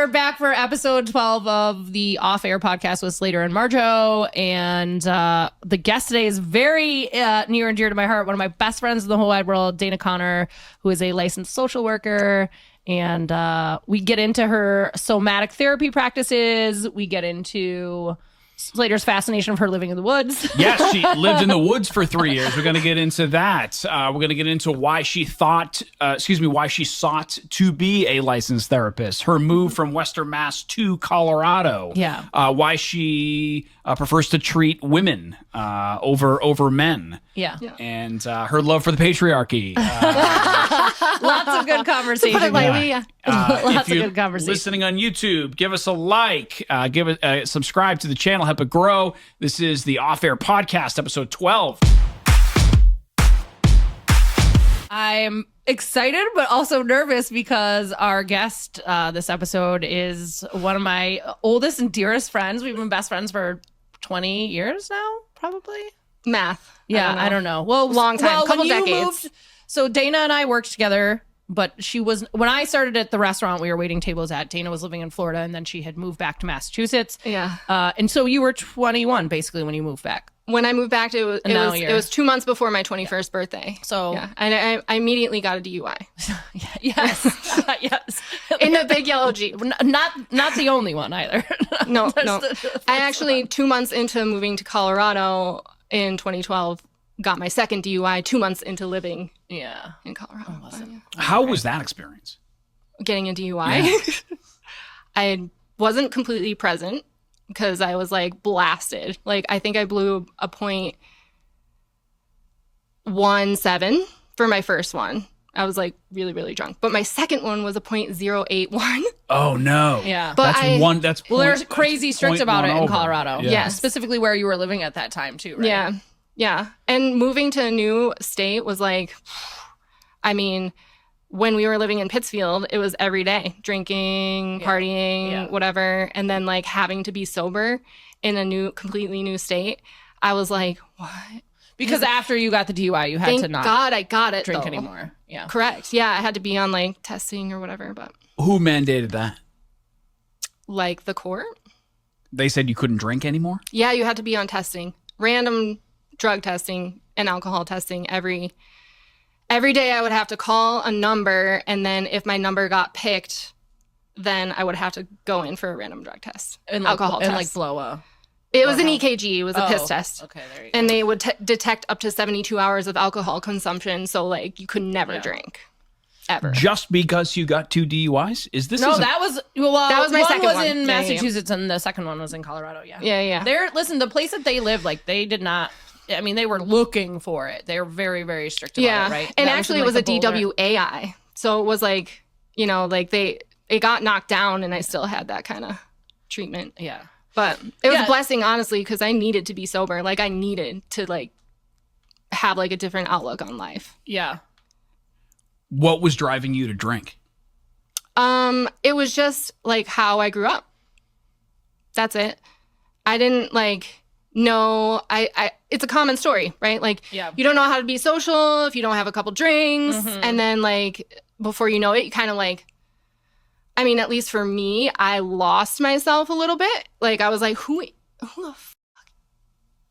We're back for episode 12 of the Off Air podcast with Slater and Marjo. And the guest today is very near and dear to my heart. One of my best friends in the whole wide world, Dana Connor, who is a licensed social worker. And we get into her somatic therapy practices. We get into Slater's fascination of her living in the woods. Yes, she lived in the woods for 3 years. We're going to get into that. We're going to get into why she sought to be a licensed therapist. Her move from Western Mass to Colorado. Yeah. Why she prefers to treat women over men. Yeah. And her love for the patriarchy. Lots of good conversation. To put it lightly, yeah. Lots of good conversation. Listening on YouTube, give us a like, subscribe to the channel, help it grow. This is the Off Air Podcast, episode 12. I'm excited, but also nervous because our guest this episode is one of my oldest and dearest friends. We've been best friends for 20 years now, probably. Math. Yeah, I don't know. Well, long time, well, couple when you decades. moved, so Dana and I worked together, but she was, when I started at the restaurant we were waiting tables at, Dana was living in Florida, and then she had moved back to Massachusetts. Yeah. And so you were 21 basically when you moved back. When I moved back, it was 2 months before my 21st birthday. So yeah, and I immediately got a DUI. Yes, yes, In the big yellow Jeep. Not the only one either. No. I actually 2 months into moving to Colorado in 2012 got my second DUI 2 months into living in Colorado. How was that experience? Getting a DUI. Yeah. I wasn't completely present because I was like blasted. Like I think I blew a .17 for my first one. I was like really, really drunk. But my second one was a .081. Oh no. Yeah. But they're crazy strict about it in Colorado. Yeah. Specifically where you were living at that time too, right? Yeah. Yeah. And moving to a new state was like, I mean, when we were living in Pittsfield, it was every day, drinking, partying, whatever. And then like having to be sober in a completely new state. I was like, what? Because after you got the DUI, you had to not God I got it, drink though. anymore. Yeah. Correct. Yeah. I had to be on like testing or whatever, but Who mandated that? like the court. They said you couldn't drink anymore? Yeah. You had to be on testing, random drug testing and alcohol testing every day. I would have to call a number, and then if my number got picked, then I would have to go in for a random drug test, And alcohol and test. like blow a. It was an EKG. It was a piss test. Okay, there you go. And they would detect up to 72 hours of alcohol consumption. So like you could never drink ever. Just because you got 2 DUIs? That was my second one. one. Was in Yeah, Massachusetts, and the second one was in Colorado. Yeah. Yeah. Listen, the place that they lived, like they did not. I mean, they were looking for it. They were very, very strict about it, right? And that actually, in, it was like, a the Boulder. DWAI. So it was like, like it got knocked down, and I still had that kind of treatment. Yeah. But it was a blessing, honestly, because I needed to be sober. Like I needed to like have like a different outlook on life. Yeah. What was driving you to drink? It was just like how I grew up. That's it. I didn't like know. It's a common story, right? Like you don't know how to be social if you don't have a couple drinks, and then like before you know it, you kind of like. I mean, at least for me, I lost myself a little bit. Like, I was like, who the fuck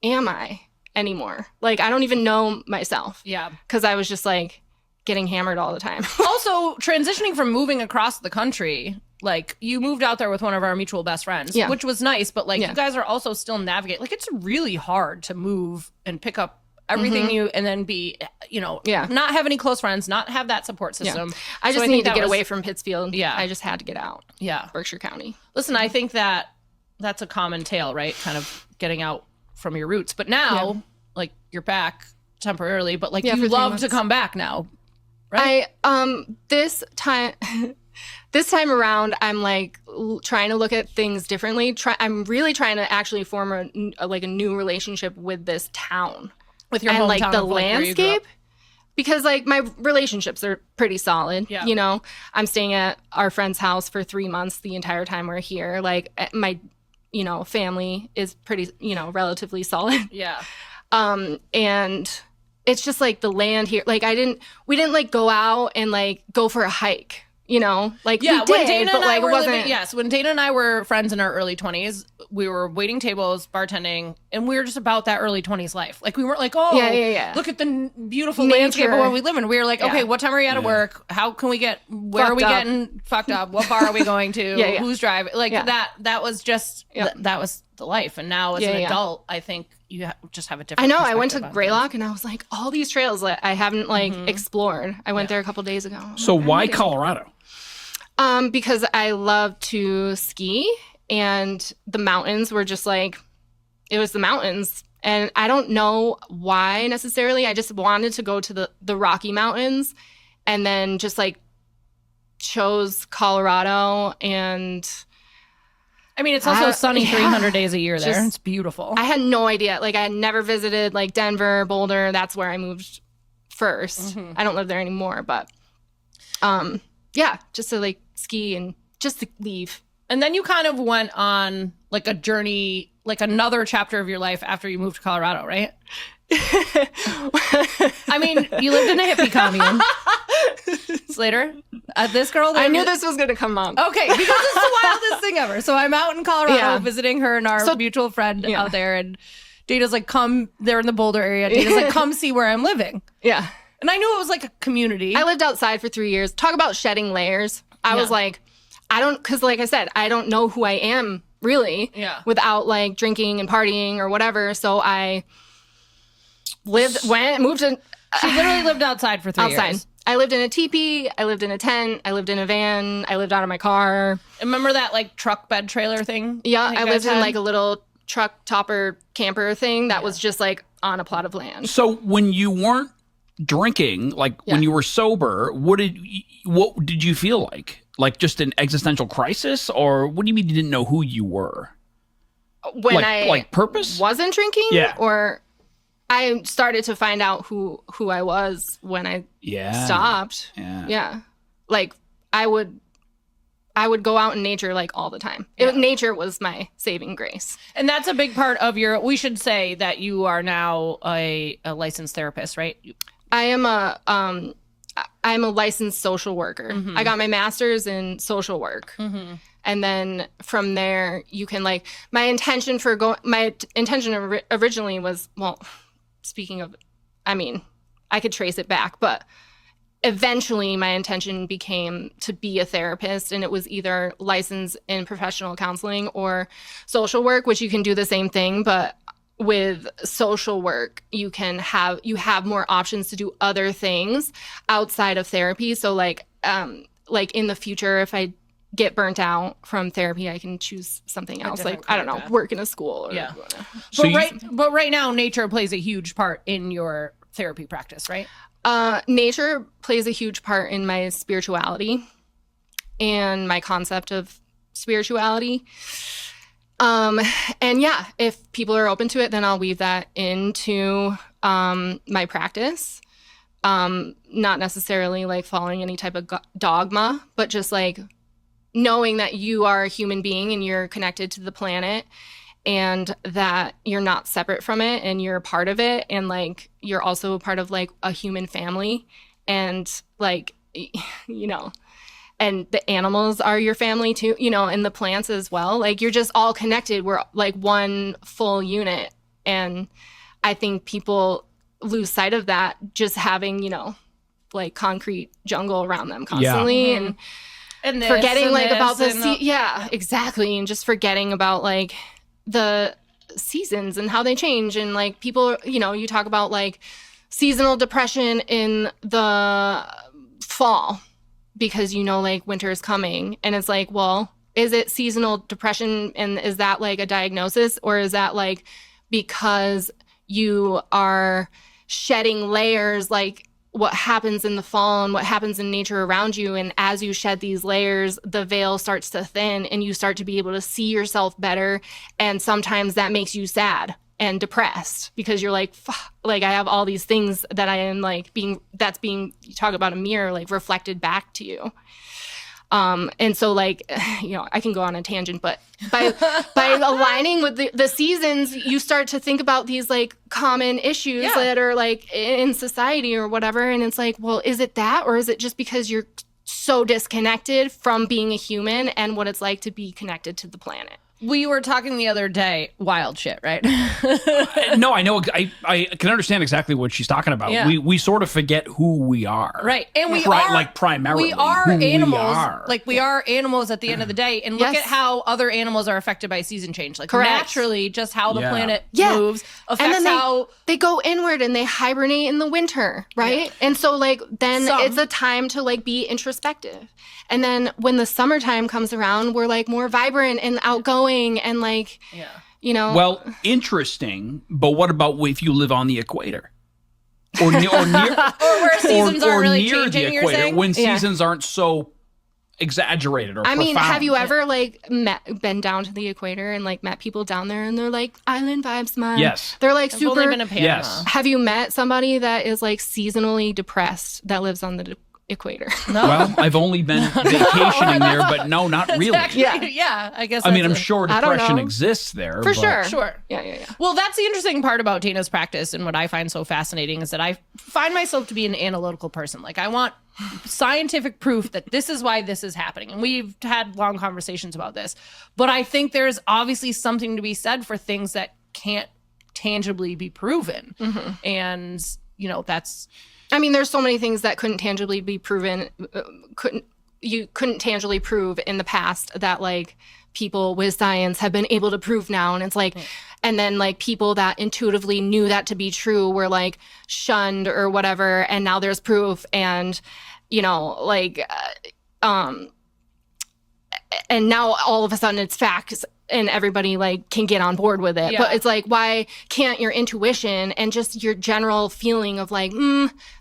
am I anymore? Like, I don't even know myself. Yeah. Because I was just, like, getting hammered all the time. Also, transitioning from moving across the country, like, you moved out there with one of our mutual best friends, which was nice. But, like, you guys are also still navigating. Like, it's really hard to move and pick up everything and then be, not have any close friends, not have that support system. Yeah. I just needed to get away from Pittsfield. Yeah. I just had to get out. Yeah. Berkshire County. Listen, I think that's a common tale, right? Kind of getting out from your roots. But now, like, you're back temporarily, but like you love to come back now, right? This time around, I'm like trying to look at things differently. I'm really trying to actually form a new relationship with this town. With your and hometown like the of, like, where you grew landscape, up. because like my relationships are pretty solid. Yeah. I'm staying at our friend's house for 3 months the entire time we're here. Like my, family is pretty, relatively solid. Yeah. And it's just like the land here. Like we didn't like go out and like go for a hike you know, like yeah, we did, when Dana but and I like were it wasn't. living, yes, when Dana and I were friends in our early 20s, we were waiting tables, bartending, and we were just about that early 20s life. Like we weren't like, oh, look at the beautiful landscape of where we live in. We were like, okay, what time are you out of work? How can we get? Where are we getting fucked up? What bar are we going to? Who's driving? Like that was just that was the life. And now as an adult, I think you just have a different. I know. I went to Greylock and I was like, all these trails that I haven't like explored. I went there a couple days ago. So why Colorado? Because I love to ski, and the mountains were just like, it was the mountains. And I don't know why necessarily. I just wanted to go to the Rocky Mountains, and then just like chose Colorado. And I mean, it's also sunny 300 days a year there. It's beautiful. I had no idea. Like I had never visited like Denver, Boulder. That's where I moved first. I don't live there anymore, but yeah, just to like ski and just to leave. And then you kind of went on like a journey, like another chapter of your life after you moved to Colorado, right? I mean, you lived in a hippie commune. Slater, this girl. I knew this was going to come up. Okay, because it's the wildest thing ever. So I'm out in Colorado visiting her and our mutual friend out there. And Dana's like, come, they're in the Boulder area. Dana's like, come see where I'm living. Yeah. And I knew it was like a community. I lived outside for 3 years. Talk about shedding layers. I was like, because like I said, I don't know who I am really without like drinking and partying or whatever. So I moved to. She literally lived outside for 3 years. I lived in a teepee. I lived in a tent. I lived in a van. I lived out of my car. Remember that like truck bed trailer thing? Yeah, I lived in like a little truck topper camper thing that was just like on a plot of land. So when you weren't drinking, like when you were sober, what did you feel like? Like just an existential crisis, or what do you mean you didn't know who you were? When like purpose wasn't drinking, or I started to find out who I was when I stopped. Yeah, like I would go out in nature like all the time. Nature was my saving grace, and that's a big part of your. We should say that you are now a licensed therapist, right? I am I'm a licensed social worker. I got my master's in social work. And then from there, you can like, my intention originally was, well, speaking of, I mean, I could trace it back, but eventually my intention became to be a therapist, and it was either licensed in professional counseling or social work, which you can do the same thing, but with social work, you have more options to do other things outside of therapy. So like in the future, if I get burnt out from therapy, I can choose something else. Like, I don't know, work in a school. Or but right now, nature plays a huge part in your therapy practice, right? Nature plays a huge part in my spirituality and my concept of spirituality. And yeah, if people are open to it, then I'll weave that into my practice. Not necessarily like following any type of dogma, but just like knowing that you are a human being and you're connected to the planet, and that you're not separate from it and you're a part of it. And like, you're also a part of like a human family, and like, you know, and the animals are your family too, you know, and the plants as well. Like, you're just all connected. We're like one full unit. And I think people lose sight of that, just having, you know, like concrete jungle around them constantly. And forgetting like about the exactly. And just forgetting about like the seasons and how they change. And like, people, you know, you talk about like seasonal depression in the fall, because you know like winter is coming, and it's like, well, is it seasonal depression, and is that like a diagnosis, or is that like because you are shedding layers, like what happens in the fall and what happens in nature around you, and as you shed these layers, the veil starts to thin and you start to be able to see yourself better, and sometimes that makes you sad and depressed because you're like, fuck, like I have all these things that I am like you talk about a mirror, like reflected back to you. And so like, you know, I can go on a tangent, but by aligning with the seasons, you start to think about these like common issues that are like in society or whatever. And it's like, well, is it that, or is it just because you're so disconnected from being a human and what it's like to be connected to the planet. We were talking the other day, wild shit, right? No, I know. I can understand exactly what she's talking about. Yeah. We sort of forget who we are. Right. And we are, like, primarily we are who animals. We are. Like, we are animals at the end of the day. And look Yes. at how other animals are affected by season change. Like, Correct. naturally, just how the Yeah. planet Yeah. moves And affects then how... they go inward and they hibernate in the winter, right? And so like then Some. it's a time to like be introspective. And then when the summertime comes around, we're like more vibrant and outgoing and like, you know. Well, interesting. But what about if you live on the equator? Or near, or where seasons aren't really near changing, the you're equator, saying? when seasons aren't so exaggerated or I mean, profound. have you ever like been down to the equator and like met people down there and they're like island vibes, man? Yes. They're like I've only super. been to Panama. Yes. Have you met somebody that is like seasonally depressed that lives on the equator? No. Well, I've only been vacationing there, but no, not really. Actually, yeah, I guess I mean, that's I'm sure I don't depression know. exists there. For but- sure. Sure. Yeah. Well, that's the interesting part about Dana's practice, and what I find so fascinating is that I find myself to be an analytical person. Like, I want scientific proof that this is why this is happening. And we've had long conversations about this. But I think there's obviously something to be said for things that can't tangibly be proven. And, you know, that's... I mean, there's so many things that couldn't tangibly be proven, you couldn't tangibly prove in the past that like people with science have been able to prove now. And it's like, and then like people that intuitively knew that to be true were like shunned or whatever. And now there's proof and, you know, like, and now all of a sudden it's facts and everybody like can get on board with it. Yeah. But it's like, why can't your intuition and just your general feeling of like,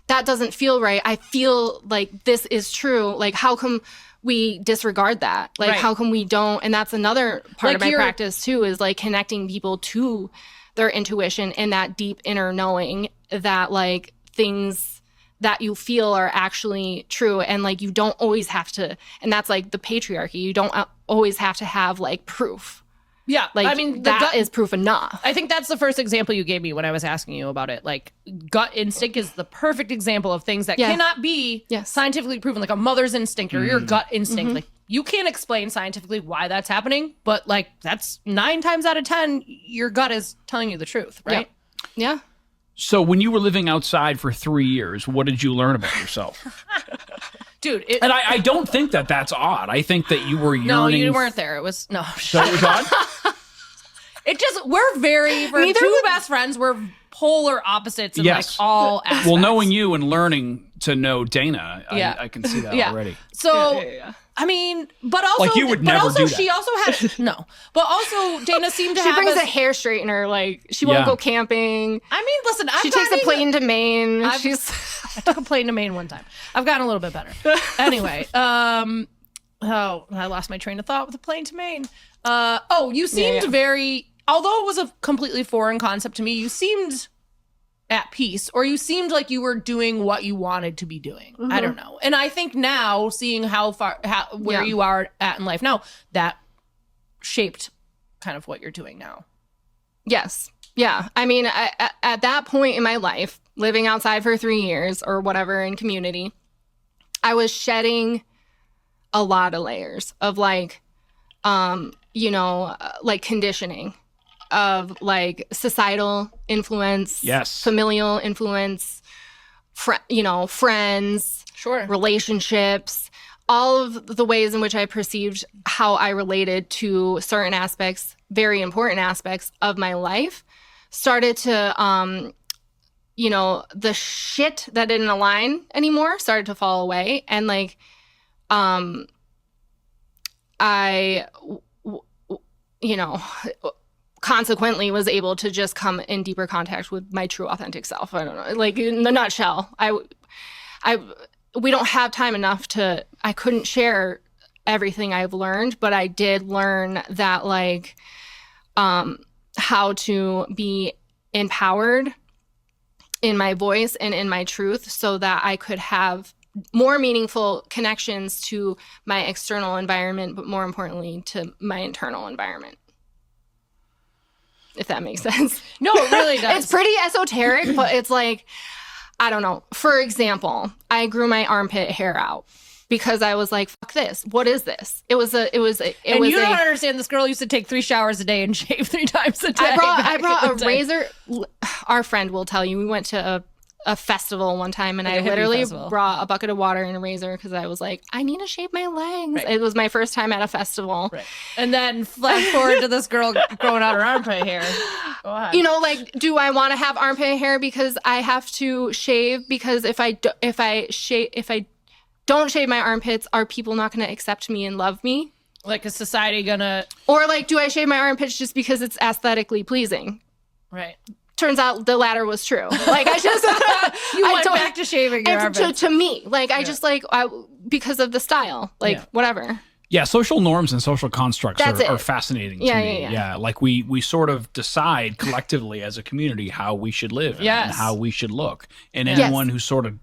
that doesn't feel right. I feel like this is true. Like, how come we disregard that? Like, Right. how come we don't? And that's another part Like of my you're- practice too, is like connecting people to their intuition and that deep inner knowing that like things that you feel are actually true. And like, you don't always have to, and that's like the patriarchy. You don't always have to have like proof. Yeah. Like, I mean, that is proof enough. I think that's the first example you gave me when I was asking you about it. Like, gut instinct is the perfect example of things that Yeah. cannot be Yes. scientifically proven, like a mother's instinct or your gut instinct. Like, you can't explain scientifically why that's happening, but like, that's 9 times out of 10, your gut is telling you the truth, right? Yeah. So when you were living outside for 3 years, what did you learn about yourself? Dude, And I don't think that that's odd. I think that you were yearning. no, you weren't there. It was, no. So it was odd? It just, we're Neither two would- best friends. We're polar opposites in Yes. like all aspects. Well, knowing you and learning to know Dana, Yeah. I can see that Yeah. already. So, Yeah. I mean, but also, Like, you would but never also do that. she also had, no, but also Dana seemed to She have brings us- a hair straightener. Like, she won't Yeah. go camping. I mean, listen, She takes a plane to Maine. I've- She's I took a plane to Maine one time. I've gotten a little bit better. Anyway, oh, I lost my train of thought with the plane to Maine. You seemed Yeah. very, although it was a completely foreign concept to me, you seemed at peace, or you seemed like you were doing what you wanted to be doing. I don't know. And I think now, seeing where Yeah. you are at in life now, that shaped kind of what you're doing now. Yes. Yeah. I mean, at that point in my life, living outside for 3 years or whatever in community, I was shedding a lot of layers of like, like conditioning of like societal influence, Yes. familial influence, friends, Sure. relationships, all of the ways in which I perceived how I related to certain aspects, very important aspects of my life, started to, the shit that didn't align anymore started to fall away. And like, consequently was able to just come in deeper contact with my true authentic self. I don't know, like in the nutshell, we don't have time enough I couldn't share everything I've learned, but I did learn that like, how to be empowered in my voice and in my truth so that I could have more meaningful connections to my external environment, but more importantly to my internal environment. If that makes sense. No, it really does. It's pretty esoteric, but it's like, I don't know. For example, I grew my armpit hair out because I was like, fuck this. What is this? And you don't understand, this girl used to take 3 showers a day and shave 3 times a day. I brought a razor. Our friend will tell you, we went to a festival one time, and I literally brought a bucket of water and a razor because I was like, I need to shave my legs. Right. It was my first time at a festival. Right. And then flash forward to this girl growing out her armpit hair. Go ahead. You know, like, do I want to have armpit hair because I have to shave? Because if I don't shave my armpits, are people not going to accept me and love me? Like, is society gonna? Or like, do I shave my armpits just because it's aesthetically pleasing? Right. Turns out the latter was true. Like, I just you went back to shaving your armpits. To me, like, I just like because of the style, like whatever. Yeah, social norms and social constructs are fascinating to me. Yeah, like we sort of decide collectively as a community how we should live and how we should look, and anyone who sort of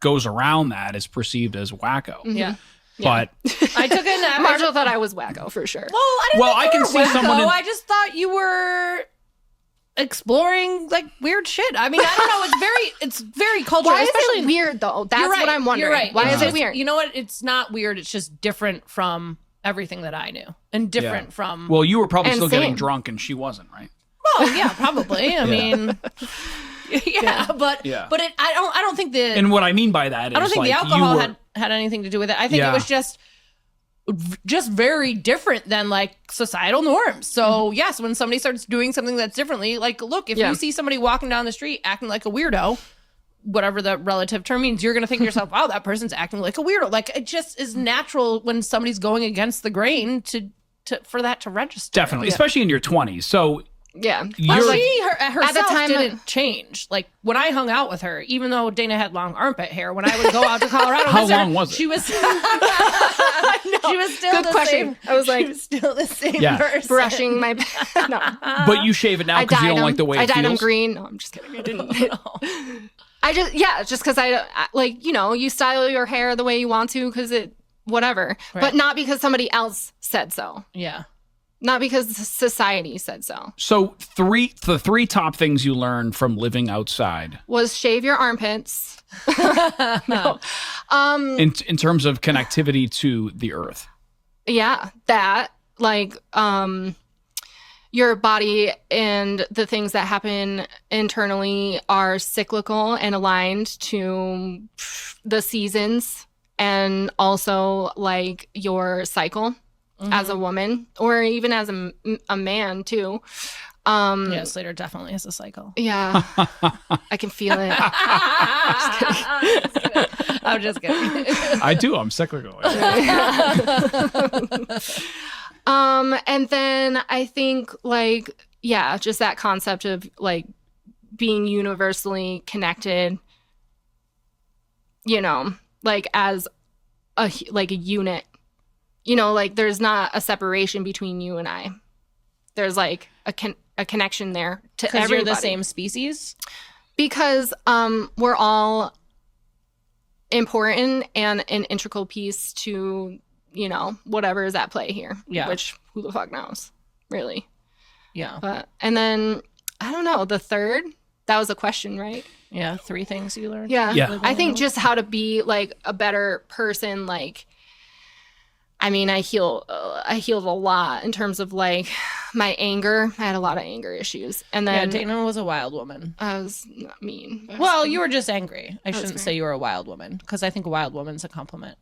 goes around that is perceived as wacko. Mm-hmm. Yeah. But I took a nap. Marjo thought I was wacko for sure. Well, I can see someone. I just thought you were exploring like weird shit. I mean, I don't know. It's very cultural. Why is it weird though? That's what I'm wondering. You're right. Why is it weird? You know what? It's not weird. It's just different from everything that I knew, and different from. Well, you were probably still getting drunk, and she wasn't, right? Well, yeah, probably. I mean. But I don't think the. And what I mean by that is, I don't think the alcohol had anything to do with it. I think it was just very different than like societal norms. So yes, when somebody starts doing something that's differently, like, look, if you see somebody walking down the street acting like a weirdo, whatever the relative term means, you're going to think to yourself, wow, that person's acting like a weirdo. Like, it just is natural when somebody's going against the grain for that to register. Definitely, especially in your 20s. So yeah, herself at the time didn't change. Like, when I hung out with her, even though Dana had long armpit hair, when I would go out to Colorado, how long was it? She was. She was still good question. Same. I was like, she was still the same person. Brushing my. No, but you shave it now because you don't like the way it feels. I dyed them green. No, I'm just kidding. I didn't. Just because I like, you know, you style your hair the way you want to because it whatever, but not because somebody else said so. Yeah. Not because society said so. So the three top things you learned from living outside was shave your armpits. No. In terms of connectivity to the earth. Yeah, that like your body and the things that happen internally are cyclical and aligned to the seasons and also like your cycle. Mm-hmm. As a woman, or even as a man too. Yeah, Slater definitely has a cycle. Yeah, I can feel it. I'm just kidding. I do. I'm cyclical. And then I think like just that concept of like being universally connected. You know, like as a unit. You know, like there's not a separation between you and I. There's like a connection there to everybody. Because you're the same species? Because we're all important and an integral piece to, you know, whatever is at play here. Yeah. Which who the fuck knows, really. Yeah. And then, I don't know, the third, that was a question, right? Yeah, 3 things you learned. Yeah. I think just how to be like a better person, like, I mean, I healed a lot in terms of like my anger. I had a lot of anger issues, and then Dana was a wild woman. I was not mean. Well, you were just angry. I shouldn't say you were a wild woman because I think a wild woman's a compliment.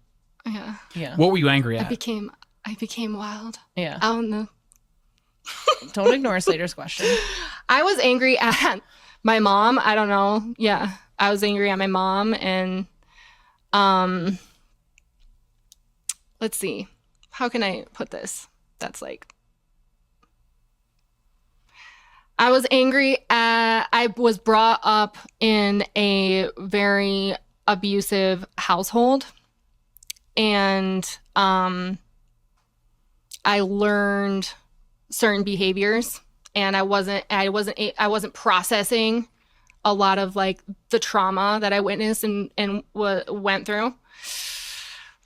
Yeah. What were you angry at? I became wild. Yeah. I don't know. Don't ignore Slater's question. I was angry at my mom. I don't know. Yeah, I was angry at my mom, and let's see. How can I put this? That's like... I was angry I was brought up in a very abusive household. And I learned certain behaviors. And I wasn't processing a lot of like the trauma that I witnessed and went through.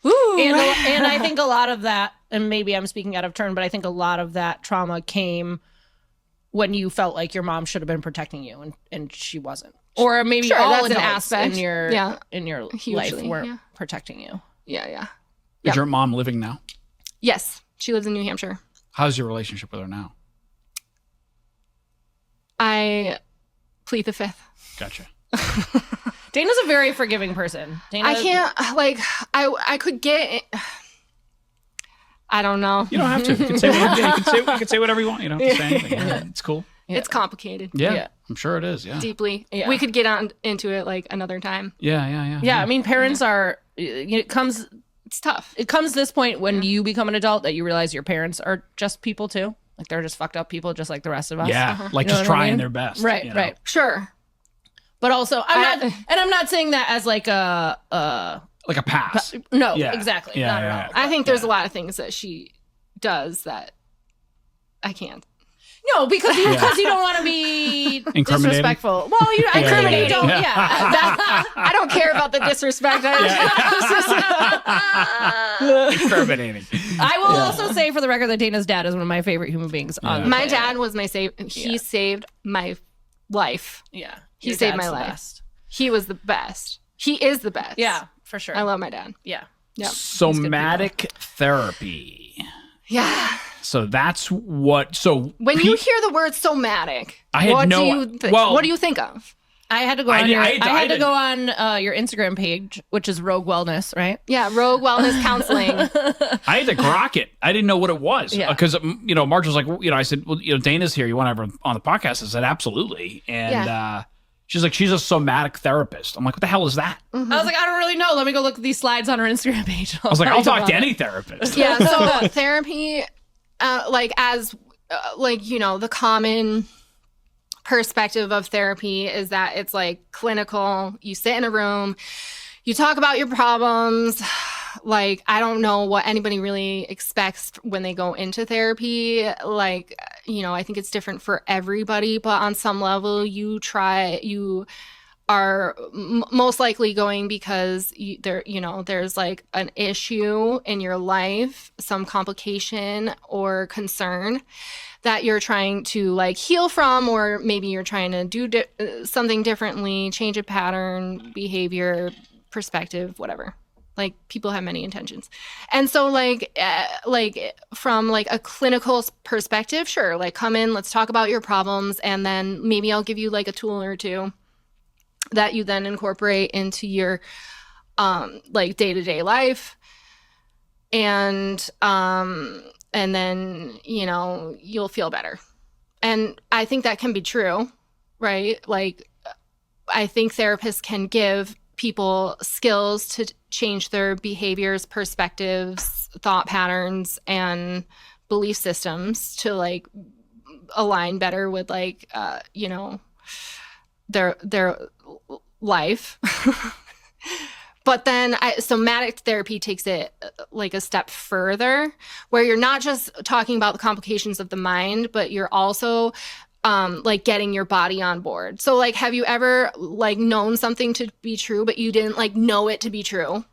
Ooh. And I think a lot of that, and maybe I'm speaking out of turn, but I think a lot of that trauma came when you felt like your mom should have been protecting you and she wasn't. Or maybe all that's an aspect in your Hugely, life weren't protecting you. Yeah. Is your mom living now? Yes. She lives in New Hampshire. How's your relationship with her now? I plead the fifth. Gotcha. Dana's a very forgiving person. I can't, like, I could get... I don't know. You don't have to. You can say whatever you can say whatever you want. You don't have to say anything. It's cool. Yeah. It's complicated. Yeah, I'm sure it is. Yeah, deeply. Yeah. We could get into it like another time. Yeah. I mean, parents are. It's tough. It comes to this point when you become an adult that you realize your parents are just people too. Like they're just fucked up people, just like the rest of us. Yeah, like just trying their best. Right. You know? Right. Sure. But also, I'm not saying that as like a pass. No, exactly. Yeah, not at all. I think there's a lot of things that she does that I can't. No, because you don't want to be disrespectful. Well, incriminating. Don't. I don't care about the disrespect. Incriminating. I will also say for the record that Dana's dad is one of my favorite human beings on the My planet. dad was my He saved my life. Yeah. He saved my life. Best. He was the best. He is the best. Yeah, for sure. I love my dad. Yeah. Yep. Somatic therapy. Yeah. So that's what. So when you hear the word somatic, what do you think of? I had to go on go on your Instagram page, which is Rogue Wellness, right? Yeah, Rogue Wellness Counseling. I had to grok it. I didn't know what it was because Marjo was like, I said, well, Dana's here. You want to have her on the podcast? I said, absolutely. And she's like, she's a somatic therapist. I'm like, what the hell is that? Mm-hmm. I was like, I don't really know. Let me go look at these slides on her Instagram page. I was like, I'll talk to any therapist. Yeah. So therapy, the common perspective of therapy is that it's like clinical. You sit in a room, you talk about your problems. Like, I don't know what anybody really expects when they go into therapy. Like, I think it's different for everybody, but on some level you are most likely going because there's like an issue in your life, some complication or concern that you're trying to like heal from, or maybe you're trying to do something differently, change a pattern, behavior, perspective, whatever. Like, people have many intentions. And so from like a clinical perspective, sure, like, come in, let's talk about your problems, and then maybe I'll give you like a tool or two that you then incorporate into your like day-to-day life. And then, you'll feel better. And I think that can be true, right? Like, I think therapists can give people skills to change their behaviors, perspectives, thought patterns, and belief systems to like align better with like, their life. But then somatic therapy takes it like a step further, where you're not just talking about the complications of the mind, but you're also like getting your body on board. So like, have you ever like known something to be true, but you didn't like know it to be true?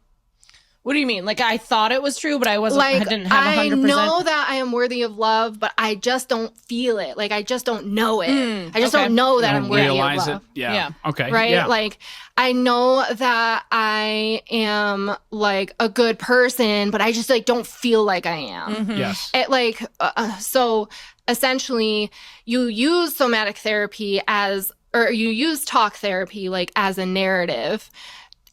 What do you mean? Like, I thought it was true, but I wasn't. Like, I didn't have 100%. I know that I am worthy of love, but I just don't feel it. Like, I just don't know it. I just don't know that I'm worthy of love. Yeah. Okay. Right? Yeah. Like, I know that I am like a good person, but I just like don't feel like I am. Mm-hmm. Yes. So essentially, you use somatic therapy you use talk therapy like as a narrative,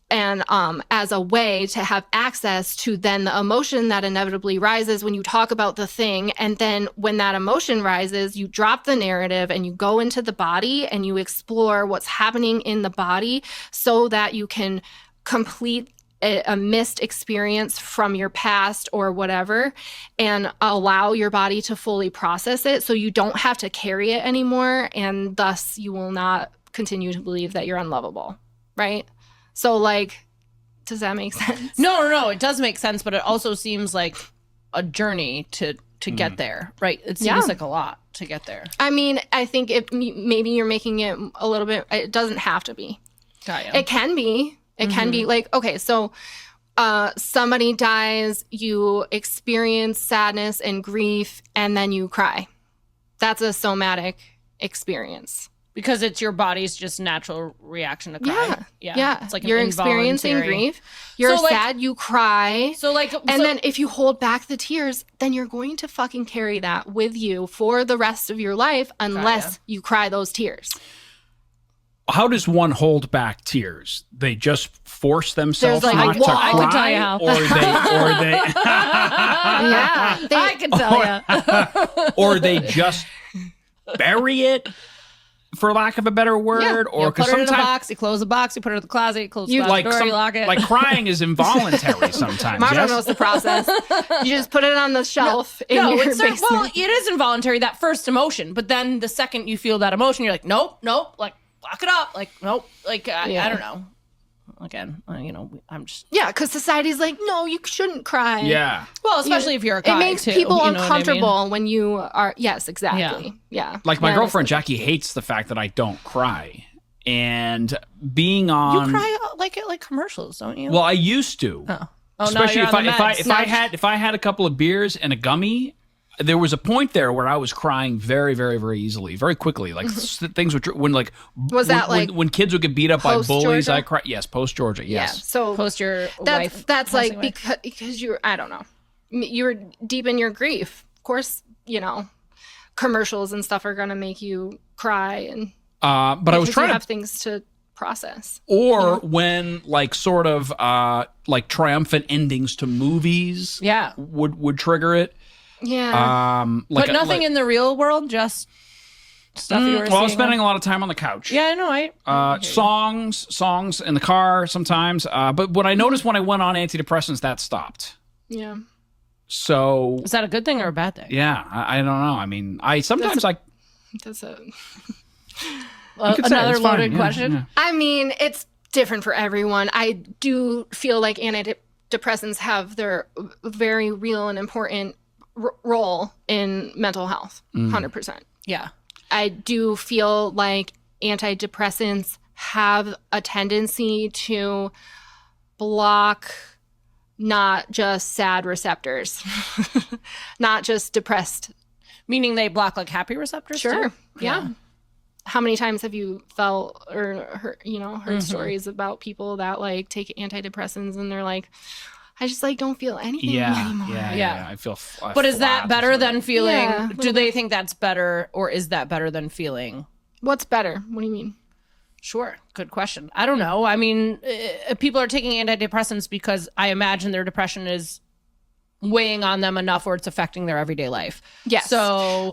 and as a way to have access to then the emotion that inevitably rises when you talk about the thing. And then when that emotion rises, you drop the narrative and you go into the body and you explore what's happening in the body so that you can complete a missed experience from your past or whatever, and allow your body to fully process it so you don't have to carry it anymore, and thus you will not continue to believe that you're unlovable, right? So, like, does that make sense? No, it does make sense, but it also seems like a journey to get there, right? It seems like a lot to get there. I mean, I think maybe you're making it a little bit, it doesn't have to be. It can be. It can be like, okay, so somebody dies, you experience sadness and grief, and then you cry. That's a somatic experience. Because it's your body's just natural reaction to cry. Yeah. It's like you're experiencing grief. You're sad, you cry. And then if you hold back the tears, then you're going to fucking carry that with you for the rest of your life unless you cry those tears. How does one hold back tears? They just force themselves not to cry? I can tell you how. Or they I can tell you. Or they just bury it, for lack of a better word, or you put it in a box, you close the box, you put it in the closet, you close the door, you lock it. Like crying is involuntary sometimes. Marjo knows the process. You just put it on the shelf in your basement. Well, it is involuntary, that first emotion, but then the second you feel that emotion, you're like, nope, like lock it up, like nope, like I don't know. Again, I'm just because society's like, no, you shouldn't cry. Yeah. Well, especially if you're a guy, it makes people uncomfortable when you are. Yes, exactly. Yeah. Like my girlfriend Jackie hates the fact that I don't cry, and being on you cry like commercials, don't you? Well, I used to. Especially if I had a couple of beers and a gummy. There was a point there where I was crying very, very, very easily, very quickly. Like things would when kids would get beat up by bullies, I cried. Yes, post Georgia. Yes. Yeah. So post your wife. That's like because you're, I don't know, you were deep in your grief. Of course, commercials and stuff are gonna make you cry, and but I was trying to have things to process. Or when like sort of like triumphant endings to movies, would trigger it. Yeah. But nothing in the real world, just stuff you were seeing. Well, I was spending a lot of time on the couch. Yeah, I know. Songs in the car sometimes. But what I noticed when I went on antidepressants, that stopped. Yeah. So is that a good thing or a bad thing? Yeah, I don't know. I mean, that's another loaded question. Yeah. I mean, it's different for everyone. I do feel like antidepressants have their very real and important role in mental health, 100%. Yeah. I do feel like antidepressants have a tendency to block not just sad receptors, not just depressed. Meaning they block like happy receptors? Sure. Too? Yeah. How many times have you felt or heard stories about people that like take antidepressants and they're like, I just like don't feel anything anymore. Yeah. I feel but is that better than feeling? Do they think that's better, or is that better than feeling? What's better? What do you mean? Sure. Good question. I don't know. I mean, people are taking antidepressants because I imagine their depression is weighing on them enough where it's affecting their everyday life. Yes. So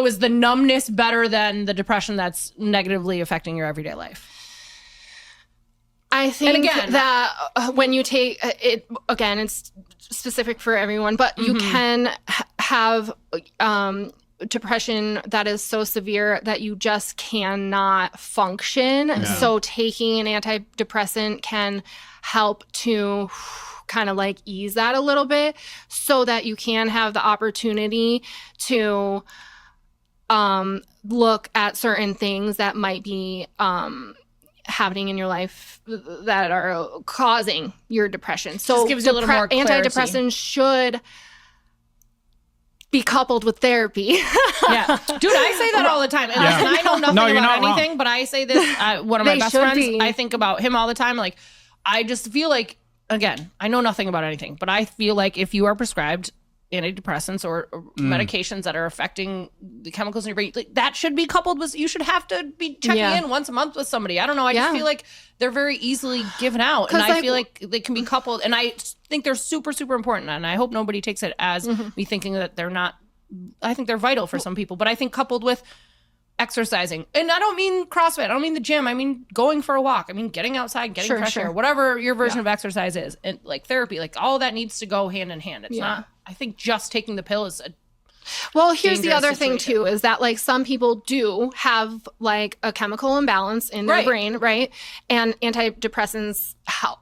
is the numbness better than the depression that's negatively affecting your everyday life? I think that when you take it, again, it's specific for everyone, but you can have depression that is so severe that you just cannot function. Yeah. So taking an antidepressant can help to kind of like ease that a little bit so that you can have the opportunity to look at certain things that might be happening in your life that are causing your depression. So just gives you a little more clarity. Antidepressants should be coupled with therapy. Yeah. Dude, I say that all the time. And listen, I know nothing about anything, wrong. But I say this, one of my best friends, I think about him all the time. Like, I just feel like, again, I know nothing about anything, but I feel like if you are prescribed antidepressants or medications that are affecting the chemicals in your brain, like, that should be coupled with, you should have to be checking in once a month with somebody. I don't know. I just feel like they're very easily given out. And I feel like they can be coupled. And I think they're super, super important. And I hope nobody takes it as me thinking that they're not. I think they're vital for some people. But I think coupled with exercising, and I don't mean CrossFit, I don't mean the gym, I mean going for a walk, I mean getting outside, getting fresh air, whatever your version of exercise is, and like therapy, like all that needs to go hand in hand. It's not, I think just taking the pill is a here's the other thing too, is that like some people do have like a chemical imbalance in their brain, right? And antidepressants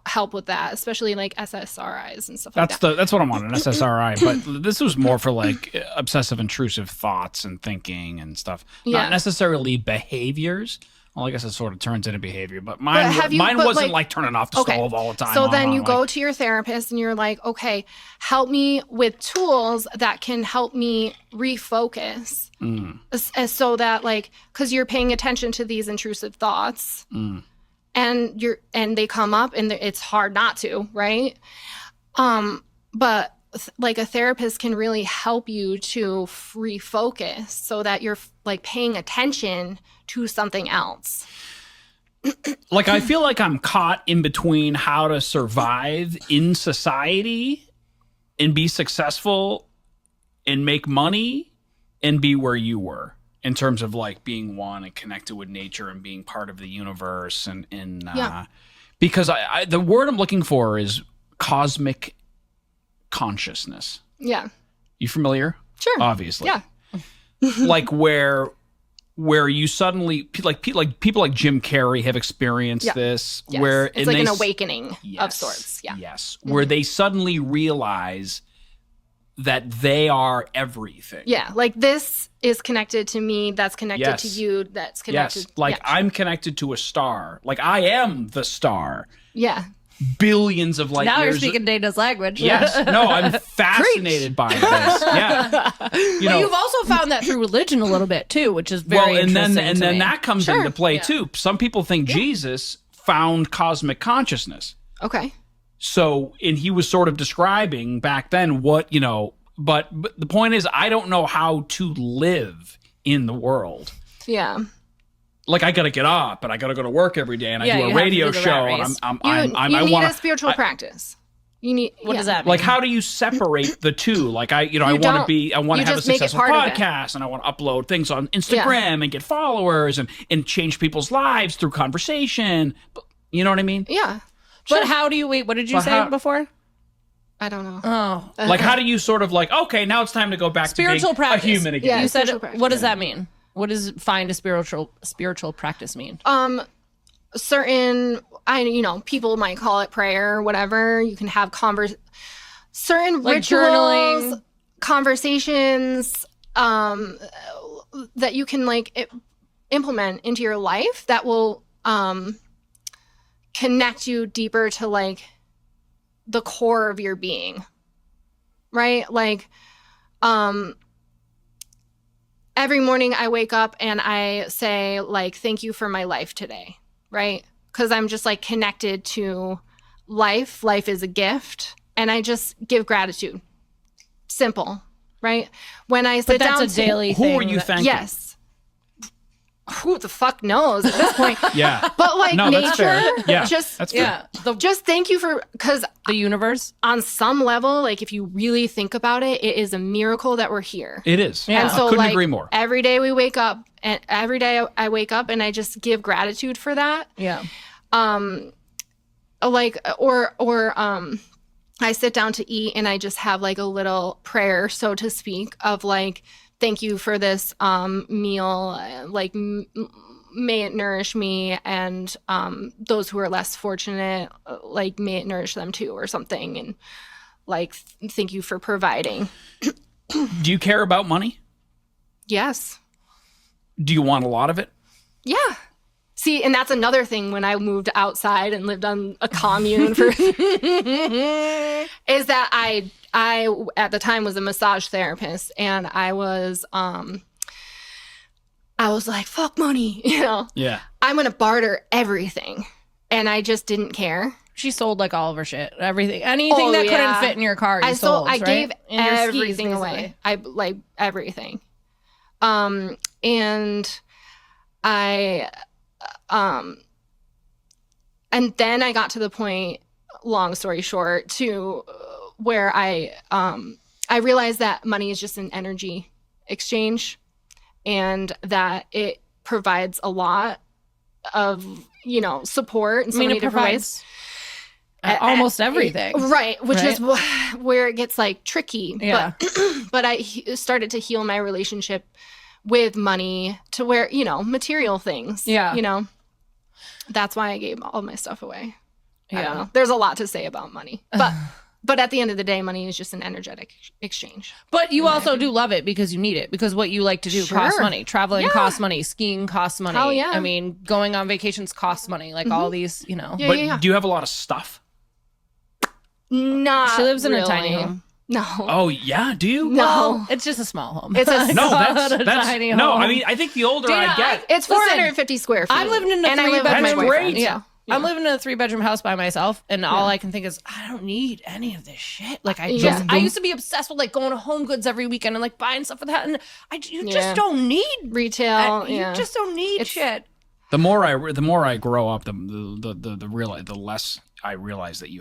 help with that, especially like SSRIs and stuff like that. That's what I'm on, an SSRI. But this was more for like obsessive intrusive thoughts and thinking and stuff. Not necessarily behaviors, Well, I guess it sort of turns into behavior, but mine but wasn't like turning off the stove all the time. So then you go to your therapist and you're like, okay, help me with tools that can help me refocus. So that like, because you're paying attention to these intrusive thoughts and they come up and it's hard not to, right? But like a therapist can really help you to refocus so that you're like paying attention to something else. Like, I feel like I'm caught in between how to survive in society and be successful and make money and be where you were in terms of like being one and connected with nature and being part of the universe. Because the word I'm looking for is cosmic consciousness. Yeah. You familiar? Sure. Obviously. Yeah. Like where you suddenly people like Jim Carrey have experienced this, Yes. where it's like an awakening of sorts. Yeah. Yes. Where they suddenly realize that they are everything. Yeah. Like this is connected to me. That's connected to you. That's connected. Yes. Like I'm connected to a star. Like I am the star. Yeah. Billions of light Now years. you're speaking Dana's language. Yes. No, I'm fascinated by this. Yeah. But you've also found that through religion a little bit too, which is very interesting. And then that comes into play too. Some people think Jesus found cosmic consciousness. Okay. So, and he was sort of describing back then what, but the point is, I don't know how to live in the world. Yeah. Like I got to get up and I got to go to work every day and I do a radio show and you need a spiritual practice. You need what does that mean? Like how do you separate the two? Like I want to have a successful podcast and I want to upload things on Instagram and get followers and change people's lives through conversation. You know what I mean? Yeah. But how do you wait? What did you say before? I don't know. Oh. Like how do you sort of like, okay, now it's time to go back spiritual to being practice. A human again. Yeah, you said what does that mean? What does find a spiritual practice mean? Certain people might call it prayer or whatever. You can have certain like rituals, journaling, conversations that you can like implement into your life that will connect you deeper to like the core of your being, right? Like every morning I wake up and I say like, thank you for my life today, right? Because I'm just like connected to life. Life is a gift. And I just give gratitude. Simple, right? When I sit down, that's a daily thing. Who are you thanking? Yes. Who the fuck knows at this point? Yeah. But like nature, yeah, just that's fair. just thank you for, because the universe. On some level, like if you really think about it, it is a miracle that we're here. It is. Yeah. And so I couldn't like agree more. every day we wake up, and every day I wake up and I just give gratitude for that. Yeah. I sit down to eat and I just have like a little prayer, so to speak, of like, thank you for this meal. Like, may it nourish me, and those who are less fortunate, like, may it nourish them too, or something. And like, thank you for providing. Do you care about money? Yes. Do you want a lot of it? Yeah. See, and that's another thing when I moved outside and lived on a commune for is that I at the time was a massage therapist, and I was like, fuck money, Yeah. I'm gonna barter everything. And I just didn't care. She sold like all of her shit, everything, anything that couldn't fit in your car. You sold, I right? gave And your skis, everything away. I like everything. And I and then I got to the point, long story short, to where I realized that money is just an energy exchange, and that it provides a lot of, support in so many different ways. Almost everything. Right, which is where it gets like tricky. Yeah. But I started to heal my relationship with money to where, material things. Yeah. That's why I gave all my stuff away. I don't know. There's a lot to say about money. But But at the end of the day, money is just an energetic exchange. But you also do love it because you need it, because what you like to do costs money. Traveling costs money. Skiing costs money. Hell yeah. I mean, going on vacations costs money. Like all these, you know. But do you have a lot of stuff? Not She lives in really. a tiny home. No. Oh yeah, do you? No. Well, it's just a small home. It's a No, that's tiny no. home. I mean, I think the older Dana, I get, It's 450 square feet. I'm living in a and I live with my 3-bedroom. boyfriend. Yeah. I'm living in a 3-bedroom house by myself, and all I can think is, I don't need any of this shit. Like I used to be obsessed with like going to Home Goods every weekend and like buying stuff for that, and you just don't need retail. You just don't need shit. the more I grow up, the less I realize that you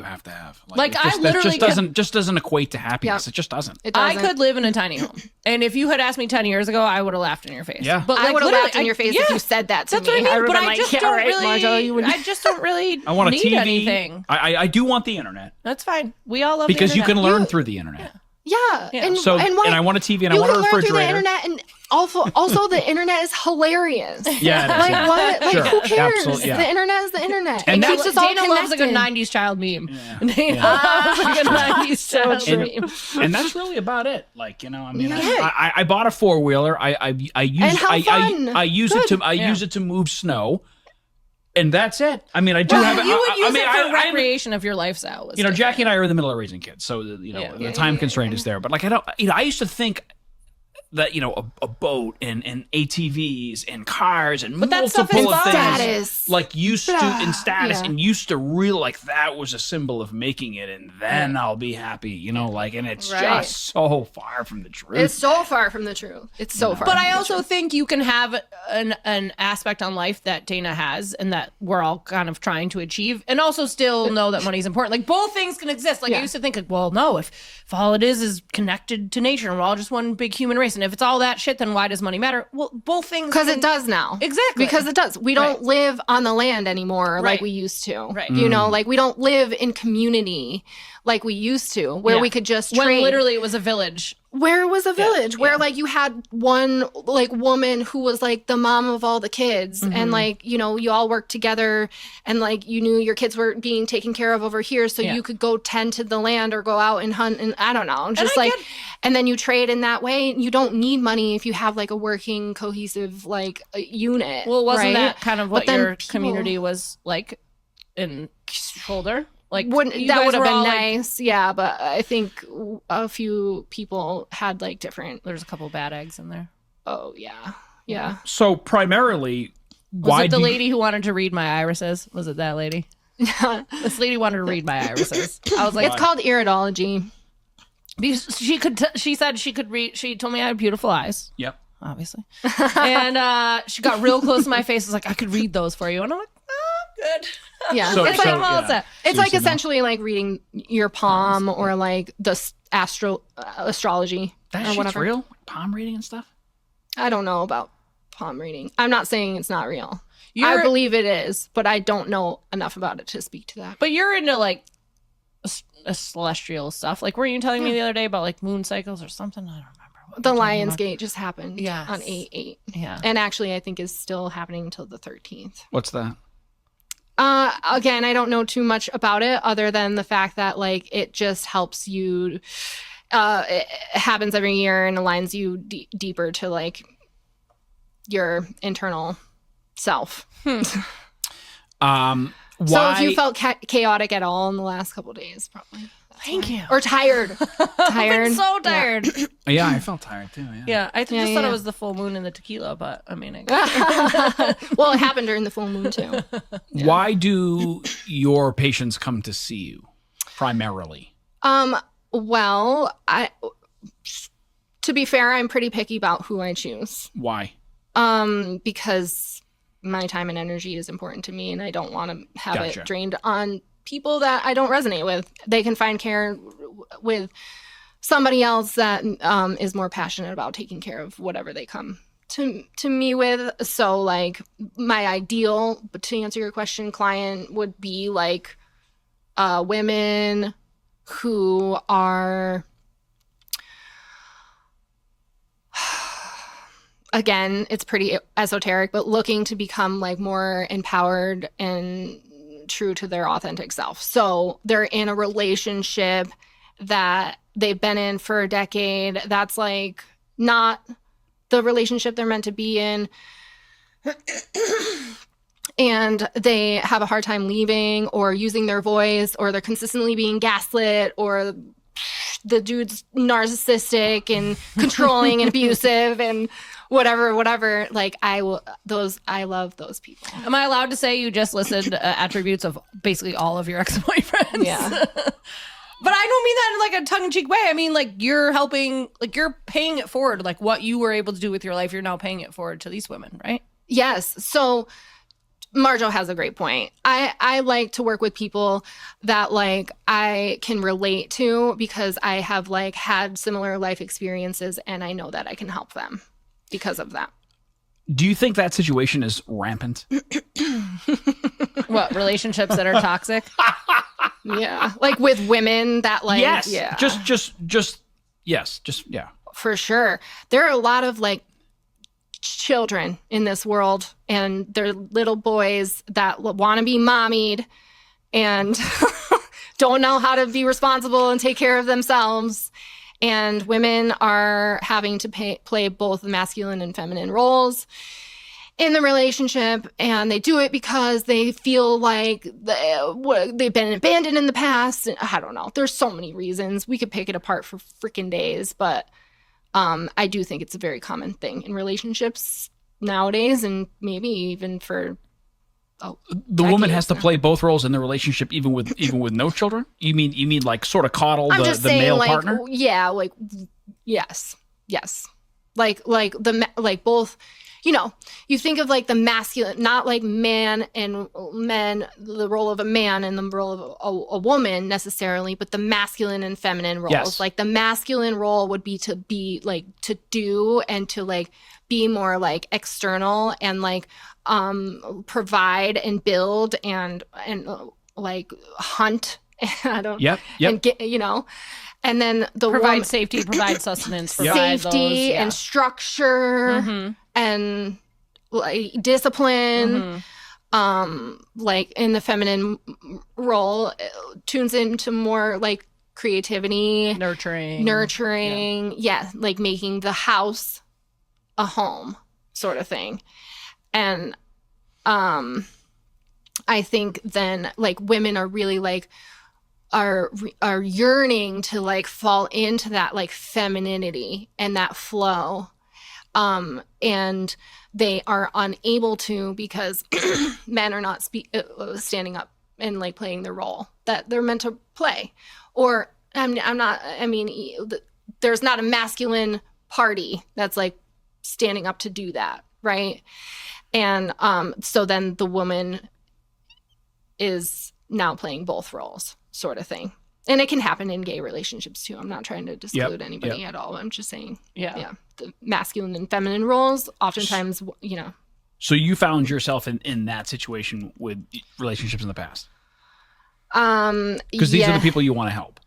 have to have. Like, it I literally just doesn't equate to happiness. It just doesn't. It I doesn't. could live in a tiny home, and if you had asked me 10 years ago, I would have laughed in your face. Yeah. But I like, would have literally, laughed in your face if you said that to That's me. what I mean. would've But been I like, just yeah, don't right, really. Marjo, you would... I just don't really. I want a need TV. anything. I do want the internet That's fine. We all love because the you internet. can learn through the internet. Yeah. And So and, what, I want a TV and I you want a can learn through refrigerator. the internet, and also the internet is hilarious. Yeah, it is, Like yeah. what? Like Sure. who cares? Absolutely, yeah. The internet is the internet. And it keeps us all Dana loves a good connected. 90s child meme. Yeah. Dana loves a good 90s child meme. And that's really about it. Like, you know, I mean, Yeah. I bought a 4-wheeler. I use And how fun. I use it to use it to move snow, and that's it. I mean, I do have. You would use I mean, it for I'm- recreation if your lifestyle was You know, different. Jackie and I are in the middle of raising kids, so the time constraint is there. But like, I used to think that a boat and ATVs and cars and that stuff is multiple of fun. things Status. like used to and status Yeah. and used to real like that was a symbol of making it, and then I'll be happy, like, and it's Right. just so far from the truth. It's so far from the truth. It's so far. But from I the also truth. think you can have an aspect on life that Dana has and that we're all kind of trying to achieve, and also still know that money's important. Like, both things can exist. Like, I used to think, like, well, no, if all it is connected to nature and we're all just one big human race, and if it's all that shit, then why does money matter? Well, both things. Because it does now. Exactly. Because it does. We don't live on the land anymore like Right. we used to. Right. You know, like we don't live in community like we used to, where we could just when trade. literally it was a village. Where it was a village, where like you had one like woman who was like the mom of all the kids, and like, you all worked together, and like you knew your kids were being taken care of over here, so you could go tend to the land or go out and hunt, and I don't know, just like, and then you trade in that way. You don't need money if you have like a working, cohesive like unit. Well, wasn't right? that kind of what But then your people- community was like in Boulder? Like, Wouldn't you that guys would have were been all, like- nice, yeah, but I think a few people had like different. There's a couple bad eggs in there. Oh yeah. So primarily, Was why it the do you- lady who wanted to read my irises? Was it that lady? This lady wanted to read my irises. I was like, It's called iridology. because she said she could read. She told me I had beautiful eyes, Yep. obviously, and she got real close to my face. Was like, I could read those for you, and I'm like, oh, good. Yeah, So- it's It's like like, well, it's that. it's So like you said no. essentially like reading your palm or like the astrology That or shit's whatever. real? Palm reading and stuff? I don't know about palm reading. I'm not saying it's not real. I You're- believe it is, but I don't know enough about it to speak to that. But you're into like celestial stuff. Like, were you telling me the other day about like moon cycles or something? I don't remember. What The you were talking Lion's about. Gate just happened Yes. on 8/8. Yeah. And actually I think is still happening until the 13th. What's that? Again, I don't know too much about it other than the fact that like it just helps you. It happens every year and aligns you deeper to like your internal self. Why? So if you felt chaotic at all in the last couple of days, probably. Thank you. Or tired. I've been so tired. Yeah, I felt tired too. Yeah. Yeah, I just Yeah, thought yeah. it was the full moon and the tequila, but I mean, I guess. Well, it happened during the full moon too. Why do your patients come to see you primarily? Well, to be fair, I'm pretty picky about who I choose. Why? Because my time and energy is important to me, and I don't want to have Gotcha. it drained on people that I don't resonate with. They can find care with somebody else that is more passionate about taking care of whatever they come to me with. So, like, my ideal, but to answer your question, client would be like women who are, again, it's pretty esoteric, but looking to become like more empowered and true to their authentic self. So they're in a relationship that they've been in for a decade. That's like not the relationship they're meant to be in. And they have a hard time leaving or using their voice, or they're consistently being gaslit, or the dude's narcissistic and controlling and abusive and whatever. Like I love those people. Am I allowed to say you just listed attributes of basically all of your ex-boyfriends? Yeah. But I don't mean that in like a tongue-in-cheek way. I mean, like, you're helping, like, you're paying it forward. Like, what you were able to do with your life, you're now paying it forward to these women, right? Yes. So Marjo has a great point. I like to work with people that like I can relate to, because I have like had similar life experiences and I know that I can help them because of that. Do you think that situation is rampant? What, relationships that are toxic? Yeah. Like with women that like, yes. Yeah. Yeah. For sure. There are a lot of like children in this world, and they're little boys that want to be mommied and don't know how to be responsible and take care of themselves. And women are having to play both masculine and feminine roles in the relationship, and they do it because they feel like they've been abandoned in the past. I don't know. There's so many reasons. We could pick it apart for freaking days, but I do think it's a very common thing in relationships nowadays, and maybe even for the woman has to play both roles in the relationship, even with no children. You mean like sort of coddle the male like, partner? Yeah, like yes, like both. You know, you think of like the masculine, not like man and men, the role of a man and the role of a woman necessarily, but the masculine and feminine roles. Yes. Like the masculine role would be to do and to like be more like external and like provide and build and like hunt. Yep. And get, you know. And then provide safety, provide sustenance, provide safety those, and structure and like discipline. Like in the feminine role, tunes into more like creativity, nurturing. Yeah, like making the house a home, sort of thing. And I think then like women are really like are yearning to like fall into that like femininity and that flow, and they are unable to because men are not standing up and like playing the role that they're meant to play. Or there's not a masculine party that's like standing up to do that, right? And so then the woman is now playing both roles, sort of thing. And it can happen in gay relationships too. I'm not trying to exclude anybody at all. I'm just saying, the masculine and feminine roles oftentimes, you know. So you found yourself in that situation with relationships in the past? Because these are the people you want to help.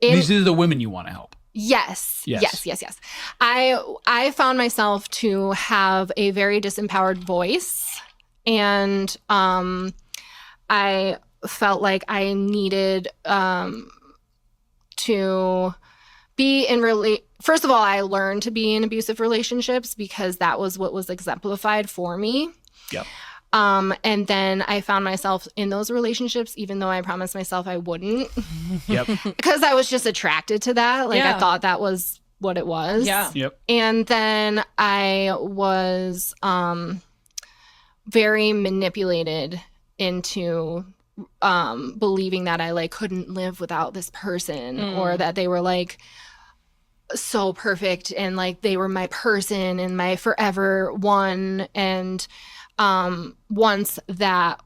These are the women you want to help. Yes. I found myself to have a very disempowered voice, and I felt like I needed to be in First of all, I learned to be in abusive relationships because that was what was exemplified for me. Yep. And then I found myself in those relationships, even though I promised myself I wouldn't. Yep. Because I was just attracted to that. Like I thought that was what it was. Yeah. Yep. And then I was very manipulated into believing that I like couldn't live without this person, or that they were like so perfect and like they were my person and my forever one. And once I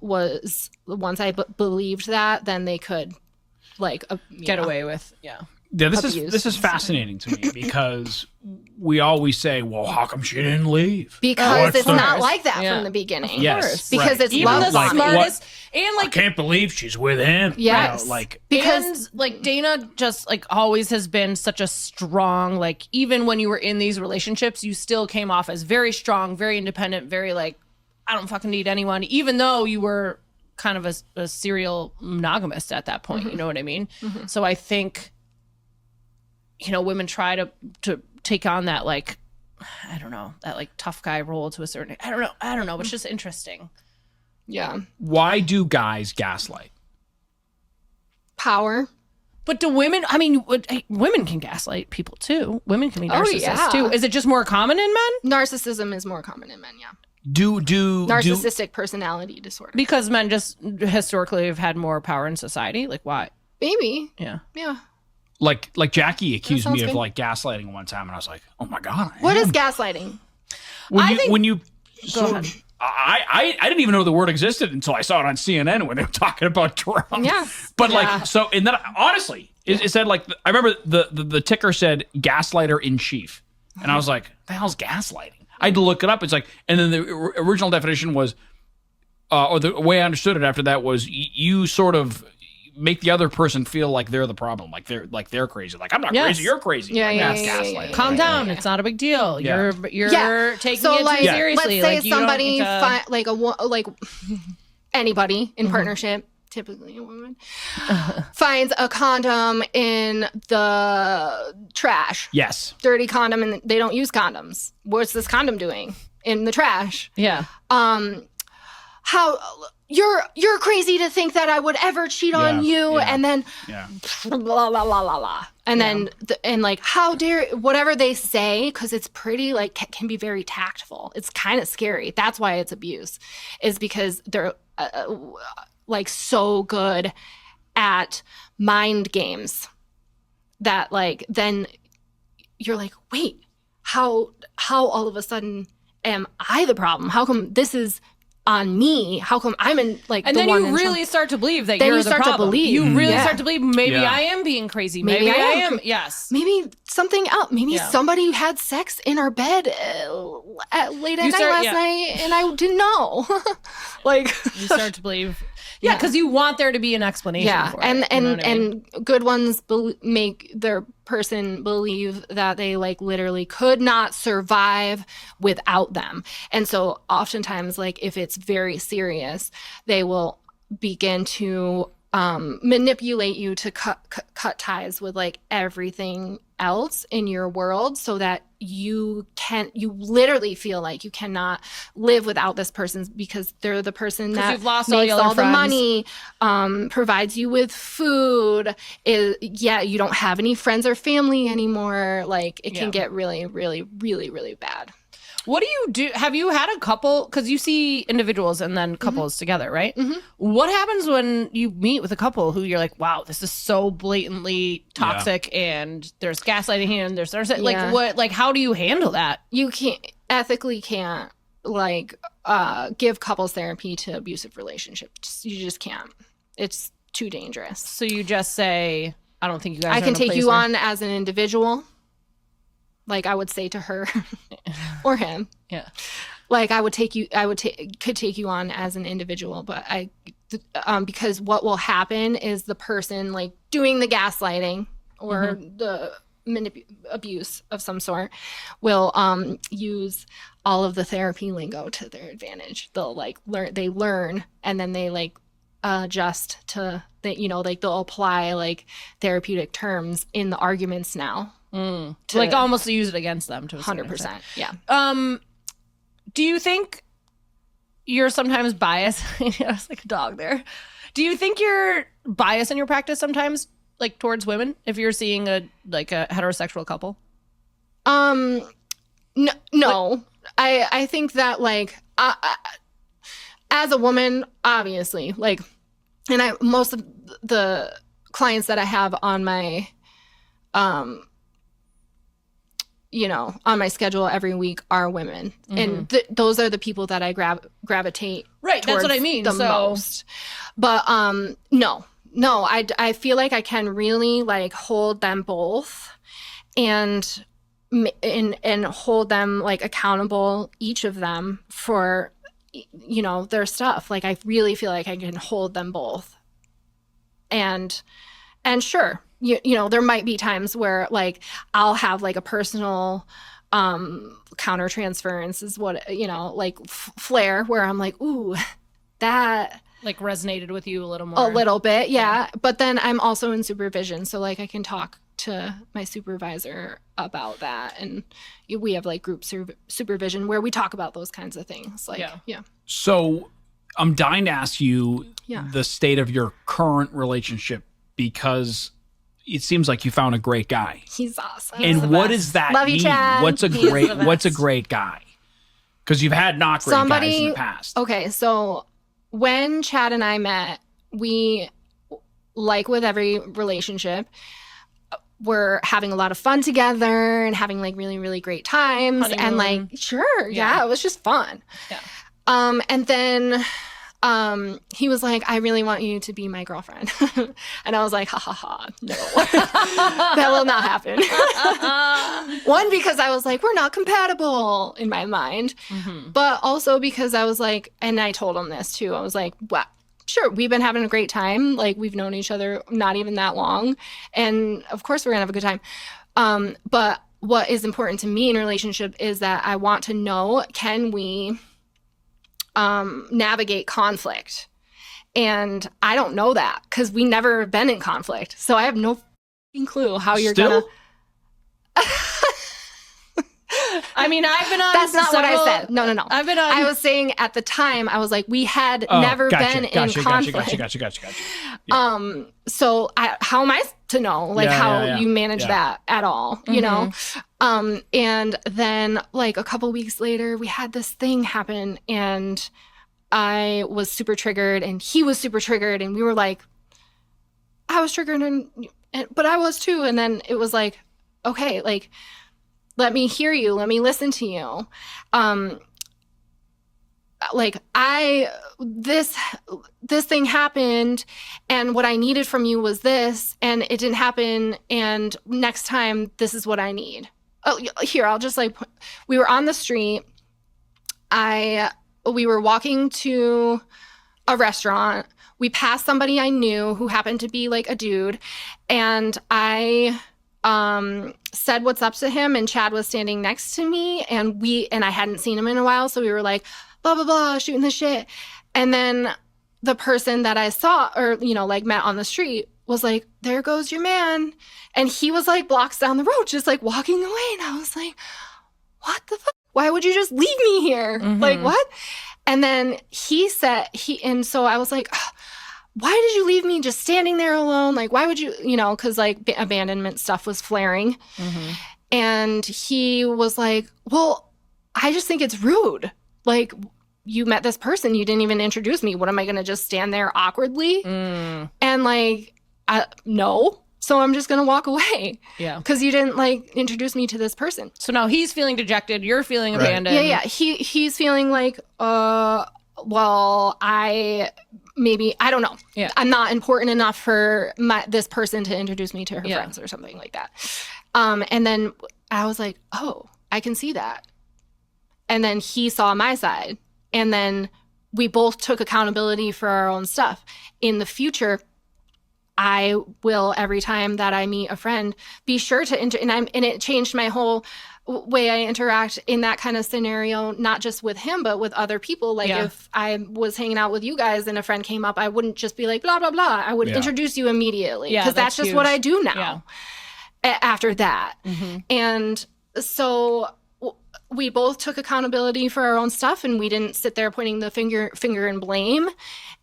believed that, then they could like get away with this is fascinating to me because we always say, well, how come she didn't leave? Because it's not like that from the beginning. Yes, because it's even the love smartest and like I can't believe she's with him. Yes, you know, like because like Dana just like always has been such a strong, like even when you were in these relationships, you still came off as very strong, very independent, very like I don't fucking need anyone, even though you were kind of a serial monogamist at that point. You know what I mean? So I think, women try to take on that, like, I don't know, that like tough guy role to a certain, I don't know. It's just interesting. Yeah. Why do guys gaslight? Power. But do women, I mean, women can gaslight people too. Women can be narcissists too. Is it just more common in men? Narcissism is more common in men, yeah. Narcissistic personality disorder. Because men just historically have had more power in society? Like, why? Maybe. Yeah. Yeah. Like Jackie accused me of good. like gaslighting one time, and I was like, oh my God. What is gaslighting? Go ahead. I didn't even know the word existed until I saw it on CNN when they were talking about Durango. Yeah. But and then honestly, it said like, I remember the ticker said gaslighter in chief. And I was like, the hell's gaslighting? I had to look it up. It's like, and then the original definition was, or the way I understood it after that was you sort of make the other person feel like they're the problem, like they're crazy. Like, I'm not crazy, you're crazy. Yeah, like, yeah, that's gaslighting. Calm down. It's not a big deal. Yeah. You're taking it too seriously. Let's say like, somebody anybody in partnership, typically a woman, finds a condom in the trash. Yes. Dirty condom, and they don't use condoms. What's this condom doing in the trash? Yeah. How you're crazy to think that I would ever cheat on you, and then blah blah blah blah blah, and then and like, how dare, whatever they say, because it's pretty like can be very tactful. It's kind of scary. That's why it's abuse, is because they're like so good at mind games that like then you're like, wait, how all of a sudden am I the problem? How come this is on me? How come I'm in like and the then one you really start to believe that then you're you the start problem. to believe. You really start to believe maybe Yeah. I am being crazy. Maybe I am. Yes. Maybe something else. Maybe somebody had sex in our bed late at night last night, and I didn't know. Like, You start to believe. Yeah, because you want there to be an explanation for it. and you know what I mean? and good ones make their person believe that they like literally could not survive without them. And so oftentimes, like if it's very serious, they will begin to manipulate you to cut ties with like everything else in your world, so that you literally feel like you cannot live without this person, because they're the person that you've lost makes all all the friends. money, provides you with food. You don't have any friends or family anymore. Like it can get really, really, really, really bad. What do you do? Have you had a couple? Because you see individuals and then couples together, right? What happens when you meet with a couple who you're like, wow, this is so blatantly toxic, and there's gaslighting here, and there's like what? Like, how do you handle that? You ethically can't like give couples therapy to abusive relationships. You just can't. It's too dangerous. So you just say, I don't think you guys. I can take you on as an individual. Like I would say to her or him. Yeah. Like could take you on as an individual, but because what will happen is the person like doing the gaslighting or the abuse of some sort will use all of the therapy lingo to their advantage. They'll like learn and then they like adjust to that, like they'll apply like therapeutic terms in the arguments now. To like almost use it against them to 100%. Yeah. Do you think you're sometimes biased? It's like a dog there. Do you think you're biased in your practice sometimes, like towards women, if you're seeing a heterosexual couple? No. I think that like as a woman, obviously, like, and most of the clients that I have on my on my schedule every week are women. And those are the people that I gravitate right, that's what I mean. The most. But no, I feel like I can really like hold them both and hold them like accountable, each of them, for their stuff. Like I really feel like I can hold them both. And sure, there might be times where like I'll have like a personal Countertransference is what, like flare, where I'm like, ooh, that like resonated with you a little more. A little bit, yeah. But then I'm also in supervision, so like I can talk to my supervisor about that, and we have like group supervision where we talk about those kinds of things. Like, yeah. So I'm dying to ask you the state of your current relationship, because it seems like you found a great guy. He's awesome. And what does that Love mean? You, Chad. What's a great guy? Because you've had not great guys in the past. Okay, so when Chad and I met, we, like with every relationship, we're having a lot of fun together and having like really, really great times. Honeymoon. And like, sure, yeah, it was just fun. Yeah. And then he was like, I really want you to be my girlfriend. And I was like, ha ha ha, no, that will not happen. One, because I was like, we're not compatible in my mind. Mm-hmm. But also because I was like, and I told him this too, I was like, wow. Sure, we've been having a great time. Like, we've known each other not even that long. And of course, we're going to have a good time. But what is important to me in a relationship is that I want to know, can we navigate conflict? And I don't know that because we never been in conflict. So I have no clue how you're going to... I mean, I've been on. That's not what I said. No. I've been on. I was saying at the time, I was like, we had never been in conflict. Gotcha. Yeah. So how am I to know, like, how you manage that at all, you know? And then, like, a couple weeks later, we had this thing happen, and I was super triggered, and he was super triggered, and we were like, I was triggered, but I was too. And then it was like, okay, like, let me hear you. Let me listen to you. Like this thing happened, and what I needed from you was this, and it didn't happen. And next time, this is what I need. Oh, here, I'll just like, we were on the street. We were walking to a restaurant. We passed somebody I knew who happened to be like a dude, and I said what's up to him, and Chad was standing next to me, and I hadn't seen him in a while, so we were like blah blah blah, shooting the shit. And then the person that I saw, or like met on the street, was like, there goes your man. And he was like blocks down the road, just like walking away. And I was like, what the fuck? Why would you just leave me here? Mm-hmm. Like, what? And then he said, and so I was like, why did you leave me just standing there alone? Like, why would you, because like abandonment stuff was flaring. Mm-hmm. And he was like, well, I just think it's rude. Like, you met this person, you didn't even introduce me. What am I going to just stand there awkwardly? And like, no. So I'm just going to walk away. Yeah. Because you didn't like introduce me to this person. So now he's feeling dejected. You're feeling abandoned. Yeah. He's feeling like, well, I don't know. Yeah. I'm not important enough for this person to introduce me to her friends or something like that. And then I was like, oh, I can see that. And then he saw my side. And then we both took accountability for our own stuff. In the future, I will, every time that I meet a friend, be sure to and it changed my whole way I interact in that kind of scenario, not just with him, but with other people. Like if I was hanging out with you guys and a friend came up, I wouldn't just be like, blah, blah, blah. I would introduce you immediately, because that's just huge. What I do now after that. Mm-hmm. And so we both took accountability for our own stuff, and we didn't sit there pointing the finger and blame.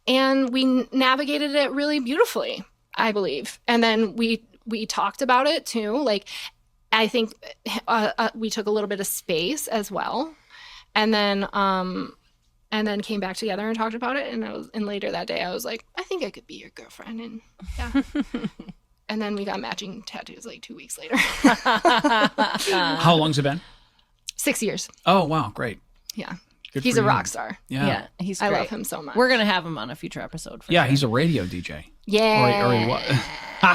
And we navigated it really beautifully, I believe. And then we talked about it too. Like, I think we took a little bit of space as well, and then came back together and talked about it. And later that day, I was like, I think I could be your girlfriend. And and then we got matching tattoos like 2 weeks later. How long's it been? 6 years. Oh wow, great. Yeah. He's a rock star. Yeah, he's great. I love him so much. We're going to have him on a future episode. He's a radio DJ. Yeah. Or what?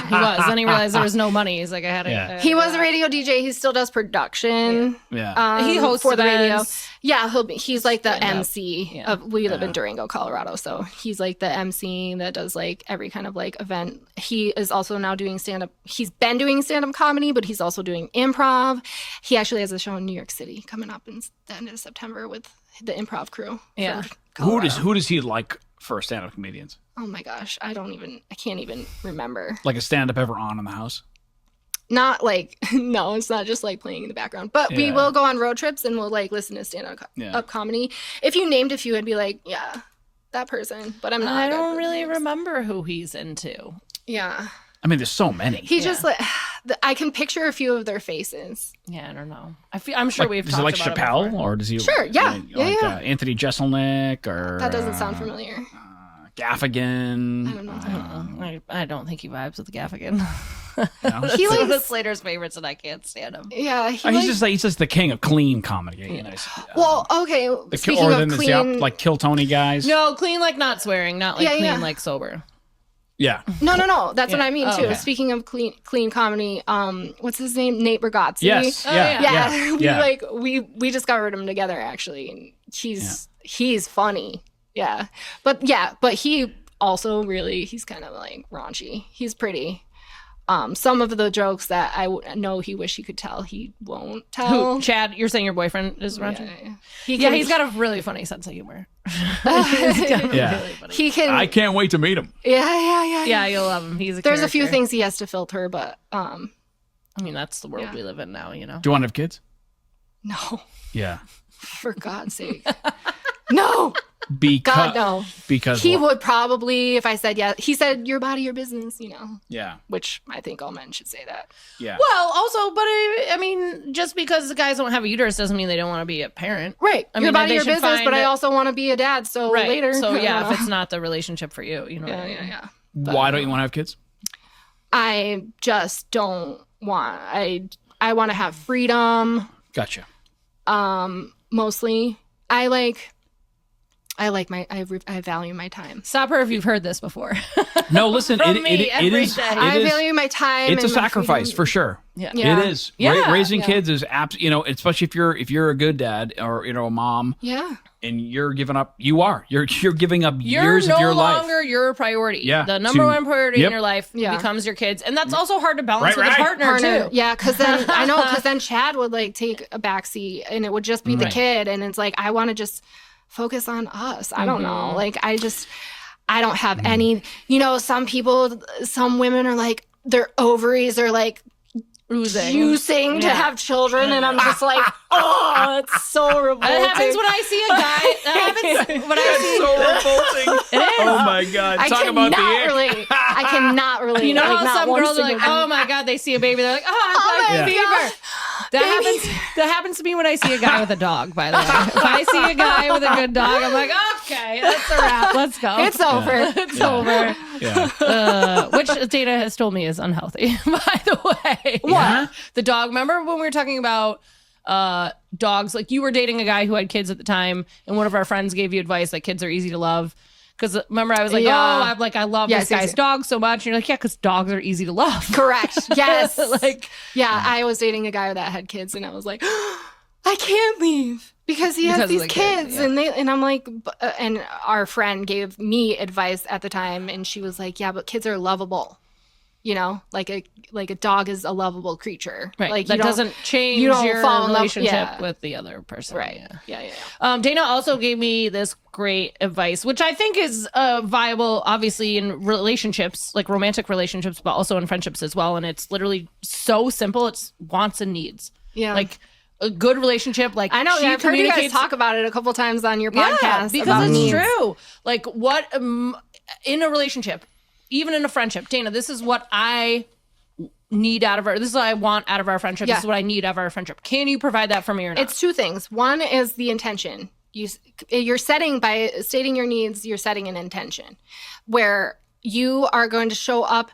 He was. Then he realized there was no money. He's like, I had to. Yeah. He was a radio DJ. He still does production. Yeah. He hosts for the radio. events. Yeah, he's like the MC Yeah. of. We live in Durango, Colorado, so he's like the MC that does like every kind of like event. He is also now doing stand up. He's been doing stand up comedy, but he's also doing improv. He actually has a show in New York City coming up in the end of September with the improv crew. Yeah. Who does he like for stand up comedians? Oh my gosh, I can't even remember. Like a stand up ever on in the house? Not like, no, it's not just like playing in the background, but we will go on road trips and we'll like listen to stand-up comedy. If you named a few, I'd be like, yeah, that person, but I'm not. I don't really remember who he's into. Yeah. I mean, there's so many. He just like, I can picture a few of their faces. Yeah, I don't know. I'm sure we've Is talked it like about Chappelle, it before. or does he? Sure, yeah. Like Anthony Jeselnik, or That doesn't sound familiar. Gaffigan. I don't know. I don't think he vibes with Gaffigan. No? He One of likes, Slater's favorites, and I can't stand him. yeah, He's just the king of clean comedy. You know, well, okay, speaking or of then clean. like Kill Tony guys. No, clean like not swearing, not like Yeah, clean yeah. like sober. Yeah. No. That's what I mean too. okay. Speaking of clean comedy, what's his name? Nate Bargatze. Yes. Oh, Yeah. yeah. Yeah. we discovered him together actually, and he's funny. Yeah, but he also really he's kind of like raunchy. He's pretty. Some of the jokes that I know he wish he could tell, he won't tell. Who, Chad, you're saying your boyfriend is raunchy? Yeah. He's got a really funny sense of humor. Yeah. Really funny. He can. I can't wait to meet him. Yeah. Yeah, you'll love him. He's a There's a few character. things he has to filter, but I mean, that's the world we live in now, you know? Do you want to have kids? no, Yeah. for God's sake, no. Because God no. Because He what? would probably, if I said yes, he said your body, your business, you know, Yeah. which I think all men should say that. Yeah. Well, also, but I mean, just because the guys don't have a uterus doesn't mean they don't want to be a parent. Right. I Your mean, body, they your should business, find but I it- also want to be a dad. So Right. later. So, I yeah, don't if it's know. not the relationship for you, you know what I mean? Yeah. Why don't you want to have kids? I just don't want, I want to have freedom. Gotcha. Mostly. I value my time. Stop her if you've heard this before. No, listen. From it me is. every It day. I is. value my time. It's a and my sacrifice freedom. for sure. Yeah. Yeah. It is. Yeah. Raising Yeah. kids is especially if you're a good dad or a mom Yeah. and you're giving up. You're giving up You're years no of your life. longer your priority. Yeah, The number one priority yep. in your life Yeah. becomes your kids. And that's also hard to balance Right, with right. a partner, too. Yeah, because then Chad would like take a backseat and it would just be the Right. kid. And it's like, I want to just focus on us. I don't know. Like, I don't have any, some women are like, their ovaries are like juicing to have children. And I'm just like, oh, it's so revolting. That happens when I see a guy. That happens when I see. So revolting. Oh my God. I Talk about the cannot ick. relate. I cannot relate. You know like, how not some one girls are like, single oh one. my God, they see a baby. They're like, oh, my I'm Yeah. fever. That happens to me when I see a guy with a dog, by the way. If I see a guy with a good dog, I'm like, okay, that's a wrap. Let's go. It's over. It's over. Yeah. Which Dana has told me is unhealthy, by the way. What? The dog. Remember when we were talking about dogs? Like you were dating a guy who had kids at the time, and one of our friends gave you advice that kids are easy to love. Because remember, I was like, Yeah. I love this guy's dog so much. And you're like, yeah, because dogs are easy to love. Correct. Yes. Yeah. I was dating a guy that had kids, and I was like, I can't leave because he has Because of these the kid, kids, yeah. and I'm like, and our friend gave me advice at the time, and she was like, yeah, but kids are lovable. You know, like a dog is a lovable creature. Right. Like that you don't- doesn't change you don't your fall in love- relationship yeah. with the other person. Right. Yeah. Yeah. Dana also gave me this great advice, which I think is viable, obviously, in relationships, like romantic relationships, but also in friendships as well. And it's literally so simple. It's wants and needs. Yeah. Like a good relationship. Like I know. she Yeah, I've heard you guys communicates- talk about it a couple times on your Yeah, podcast. because about it's needs. true. Like what in a relationship, even in a friendship, Dana, this is what I need out of our. This is what I want out of our friendship. Yeah. This is what I need out of our friendship. Can you provide that for me or not? It's two things. One is the intention. You're setting, by stating your needs, you're setting an intention where you are going to show up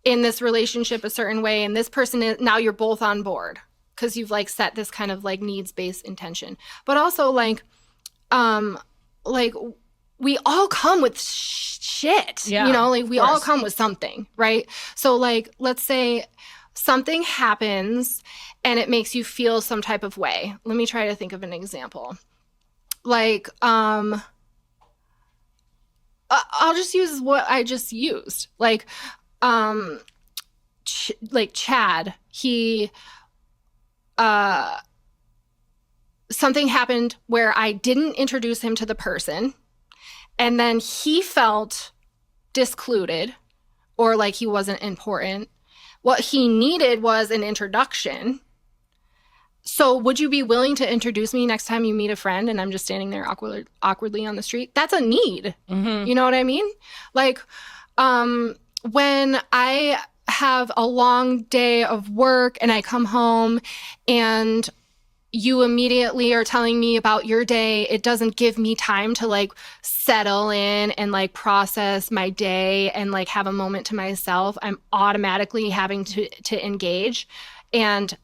in this relationship a certain way, and this person is, now you're both on board because you've like set this kind of like needs-based intention. But also like we all come with shit, you know, like we all come with something, right? So like, let's say something happens and it makes you feel some type of way. Let me try to think of an example. Like, I'll just use what I just used. Like Chad, he, something happened where I didn't introduce him to the person, and then he felt discluded or like he wasn't important. What he needed was an introduction. So would you be willing to introduce me next time you meet a friend and I'm just standing there awkwardly on the street? That's a need. You know what I mean? Like, when I have a long day of work and I come home and you immediately are telling me about your day, it doesn't give me time to like settle in and like process my day and like have a moment to myself. I'm automatically having to engage, and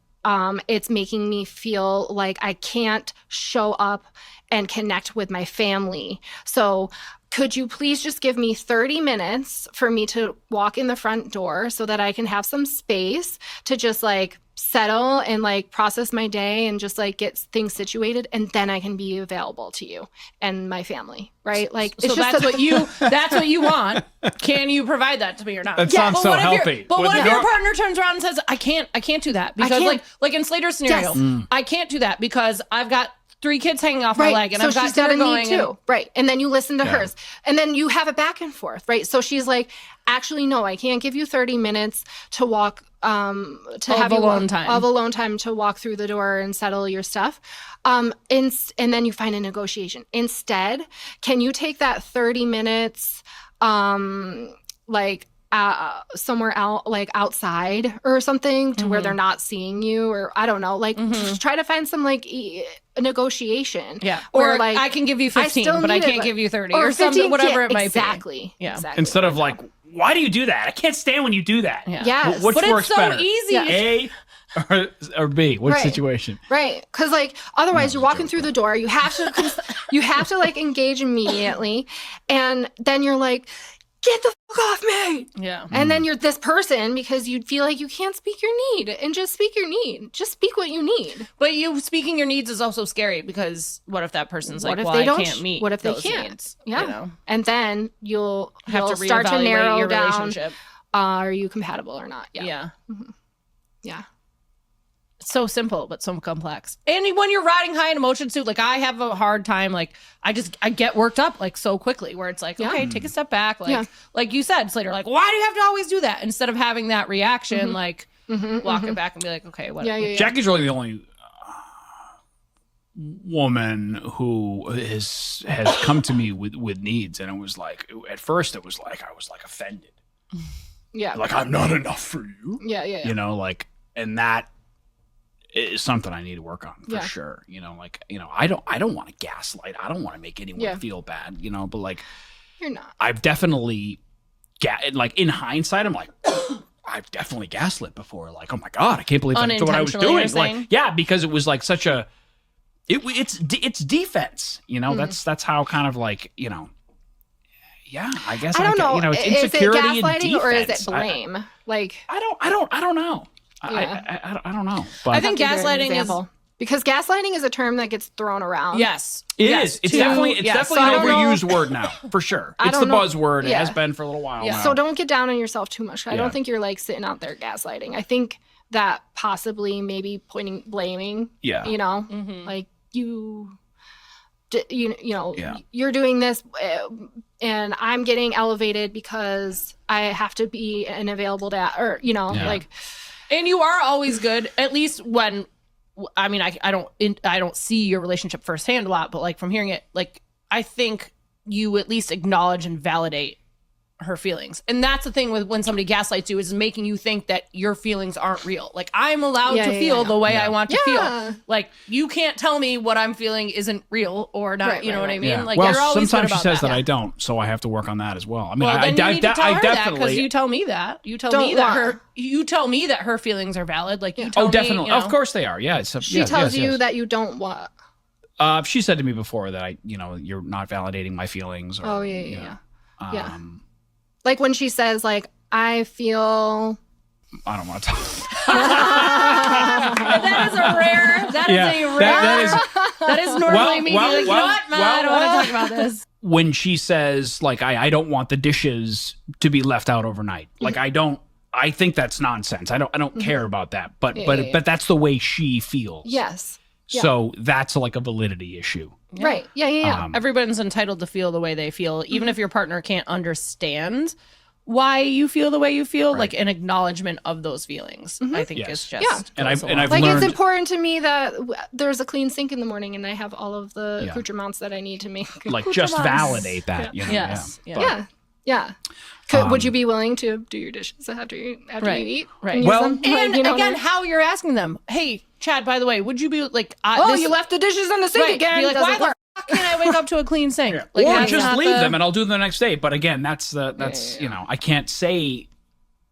it's making me feel like I can't show up and connect with my family. So could you please just give me 30 minutes for me to walk in the front door so that I can have some space to just like settle and like process my day and just like get things situated, and then I can be available to you and my family, right? Like, so that's what you want. Can you provide that to me or not? That sounds so healthy. But what if your partner turns around and says, I can't do that because like in Slater's scenario, I can't do that because I've got 3 kids hanging off my leg, and so I've got she's got a need too, and, right? And then you listen to hers, and then you have it back and forth, right? So she's like, actually, no, I can't give you 30 minutes to walk, have alone time to walk through the door and settle your stuff, and then you find a negotiation. Instead, can you take that 30 minutes, like somewhere out, like outside or something, to where they're not seeing you, or I don't know, like try to find some like a negotiation. Yeah. Or like I can give you 15, but I can't give you 30 or 15, something, whatever it might be. Exactly. Yeah. Exactly. Instead of like, why do you do that? I can't stand when you do that. Yeah. Yes. Which but works it's so better? easy. A or B? What situation? Right. Because like otherwise you're walking through the door. You have to like engage immediately, and then you're like, get the fuck off me. Yeah. And then you're this person because you feel like you can't speak your need, and just speak your need. Just speak what you need. But you speaking your needs is also scary, because what if that person's like, well, I can't meet what if they those can't? Needs, yeah. You know? And then you'll have to start to narrow your down, relationship. Are you compatible or not? Yeah. Yeah. Yeah. It's so simple, but so complex. And when you're riding high in emotions too, like I have a hard time, like I get worked up like so quickly, where it's like, okay, take a step back. Like you said, Slater, like, why do you have to always do that? Instead of having that reaction, like walk it back and be like, okay, what? Yeah. Jackie's really the only woman who has come to me with needs, and it was like, at first it was like I was like offended. Yeah. Like, I'm not enough for you. Yeah. You know, like, and that is something I need to work on for sure. You know, like, you know, I don't want to gaslight. I don't want to make anyone feel bad, you know, but like, you're not. I've definitely like in hindsight, I'm like, I've definitely gaslit before. Like, oh my God, I can't believe that's what I was doing. Like, yeah, because it was like such a, it's defense, you know, that's how kind of like, you know, yeah, I guess I don't know. You know, it's insecurity is it gaslighting and defense. or is it blame? I don't know. Yeah. I don't know. But I think gaslighting is, because gaslighting is a term that gets thrown around. yes, it is. It's definitely an overused word now, for sure. It's the buzzword. It has been for a little while now. So don't get down on yourself too much. I don't think you're like sitting out there gaslighting. I think that possibly maybe blaming. Yeah. You know, like you know, you're doing this and I'm getting elevated because I have to be an available dad, or, you know, like. And you are always good, at least when, I mean, I don't see your relationship firsthand a lot, but like from hearing it, like I think you at least acknowledge and validate her feelings. And that's the thing with when somebody gaslights you, is making you think that your feelings aren't real. Like, I'm allowed to feel the way I want to feel. Like, you can't tell me what I'm feeling isn't real or not. You know what I mean? Yeah. Like, well, you're always sometimes good she says about that I don't, so I have to work on that as well. I mean, well, then you need to tell her that, because definitely. you tell me that. You tell me that her feelings are valid. Like, you tell me, definitely. You know, of course they are. Yeah. She tells you that you don't want. She said to me before that you're not validating my feelings. Or, yeah. Like when she says, like, I feel. I don't want to talk. That is a rare. That is normally me being like, you know what? I don't want to talk about this. When she says, like, I don't want the dishes to be left out overnight. Like, I think that's nonsense. I don't care about that. But that's the way she feels. Yes. Yeah. So that's like a validity issue. Yeah. Right. Yeah. Everyone's entitled to feel the way they feel, even if your partner can't understand why you feel the way you feel. Right. Like an acknowledgement of those feelings, I think is just. And I've like learned, it's important to me that there's a clean sink in the morning, and I have all of the accoutrements that I need to make. Like just validate that. Yes. Yeah. Would you be willing to do your dishes after you eat? Right. And again, how you're asking them, hey, Chad, by the way, would you be like, you left the dishes in the sink again. Be like, why the fuck can't I wake up to a clean sink? Like, or just leave them and I'll do them the next day. But again, that's I can't say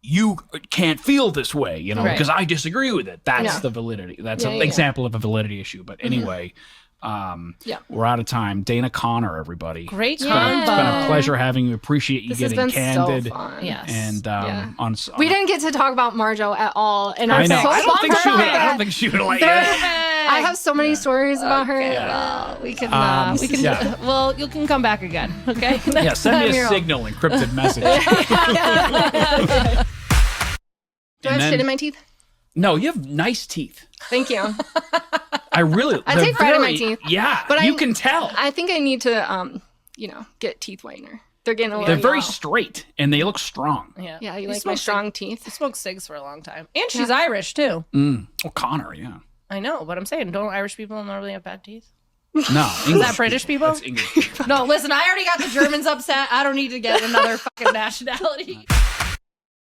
you can't feel this way, because I disagree with it. That's the validity. That's an example of a validity issue. But anyway, we're out of time. Dana Connor, everybody. Great time. It's been a pleasure having you. Appreciate you getting candid. So fun. Yes. And we didn't get to talk about Marjo at all, and I'm so I don't think she would like it. I have so many stories about her. Well, we can. Well, you can come back again. Okay. Send me a signal, encrypted message. Do I have shit in my teeth? No, you have nice teeth. Thank you. I take pride in my teeth. Yeah, but you can tell. I think I need to, get teeth whitener. They're getting a little. They're very straight and they look strong. Yeah, you like my strong teeth. I smoked cigs for a long time, and she's Irish too. Well, Connor, yeah. I know, but I'm saying, don't Irish people normally have bad teeth? No, is that British people? That's English. No, listen, I already got the Germans upset. I don't need to get another fucking nationality.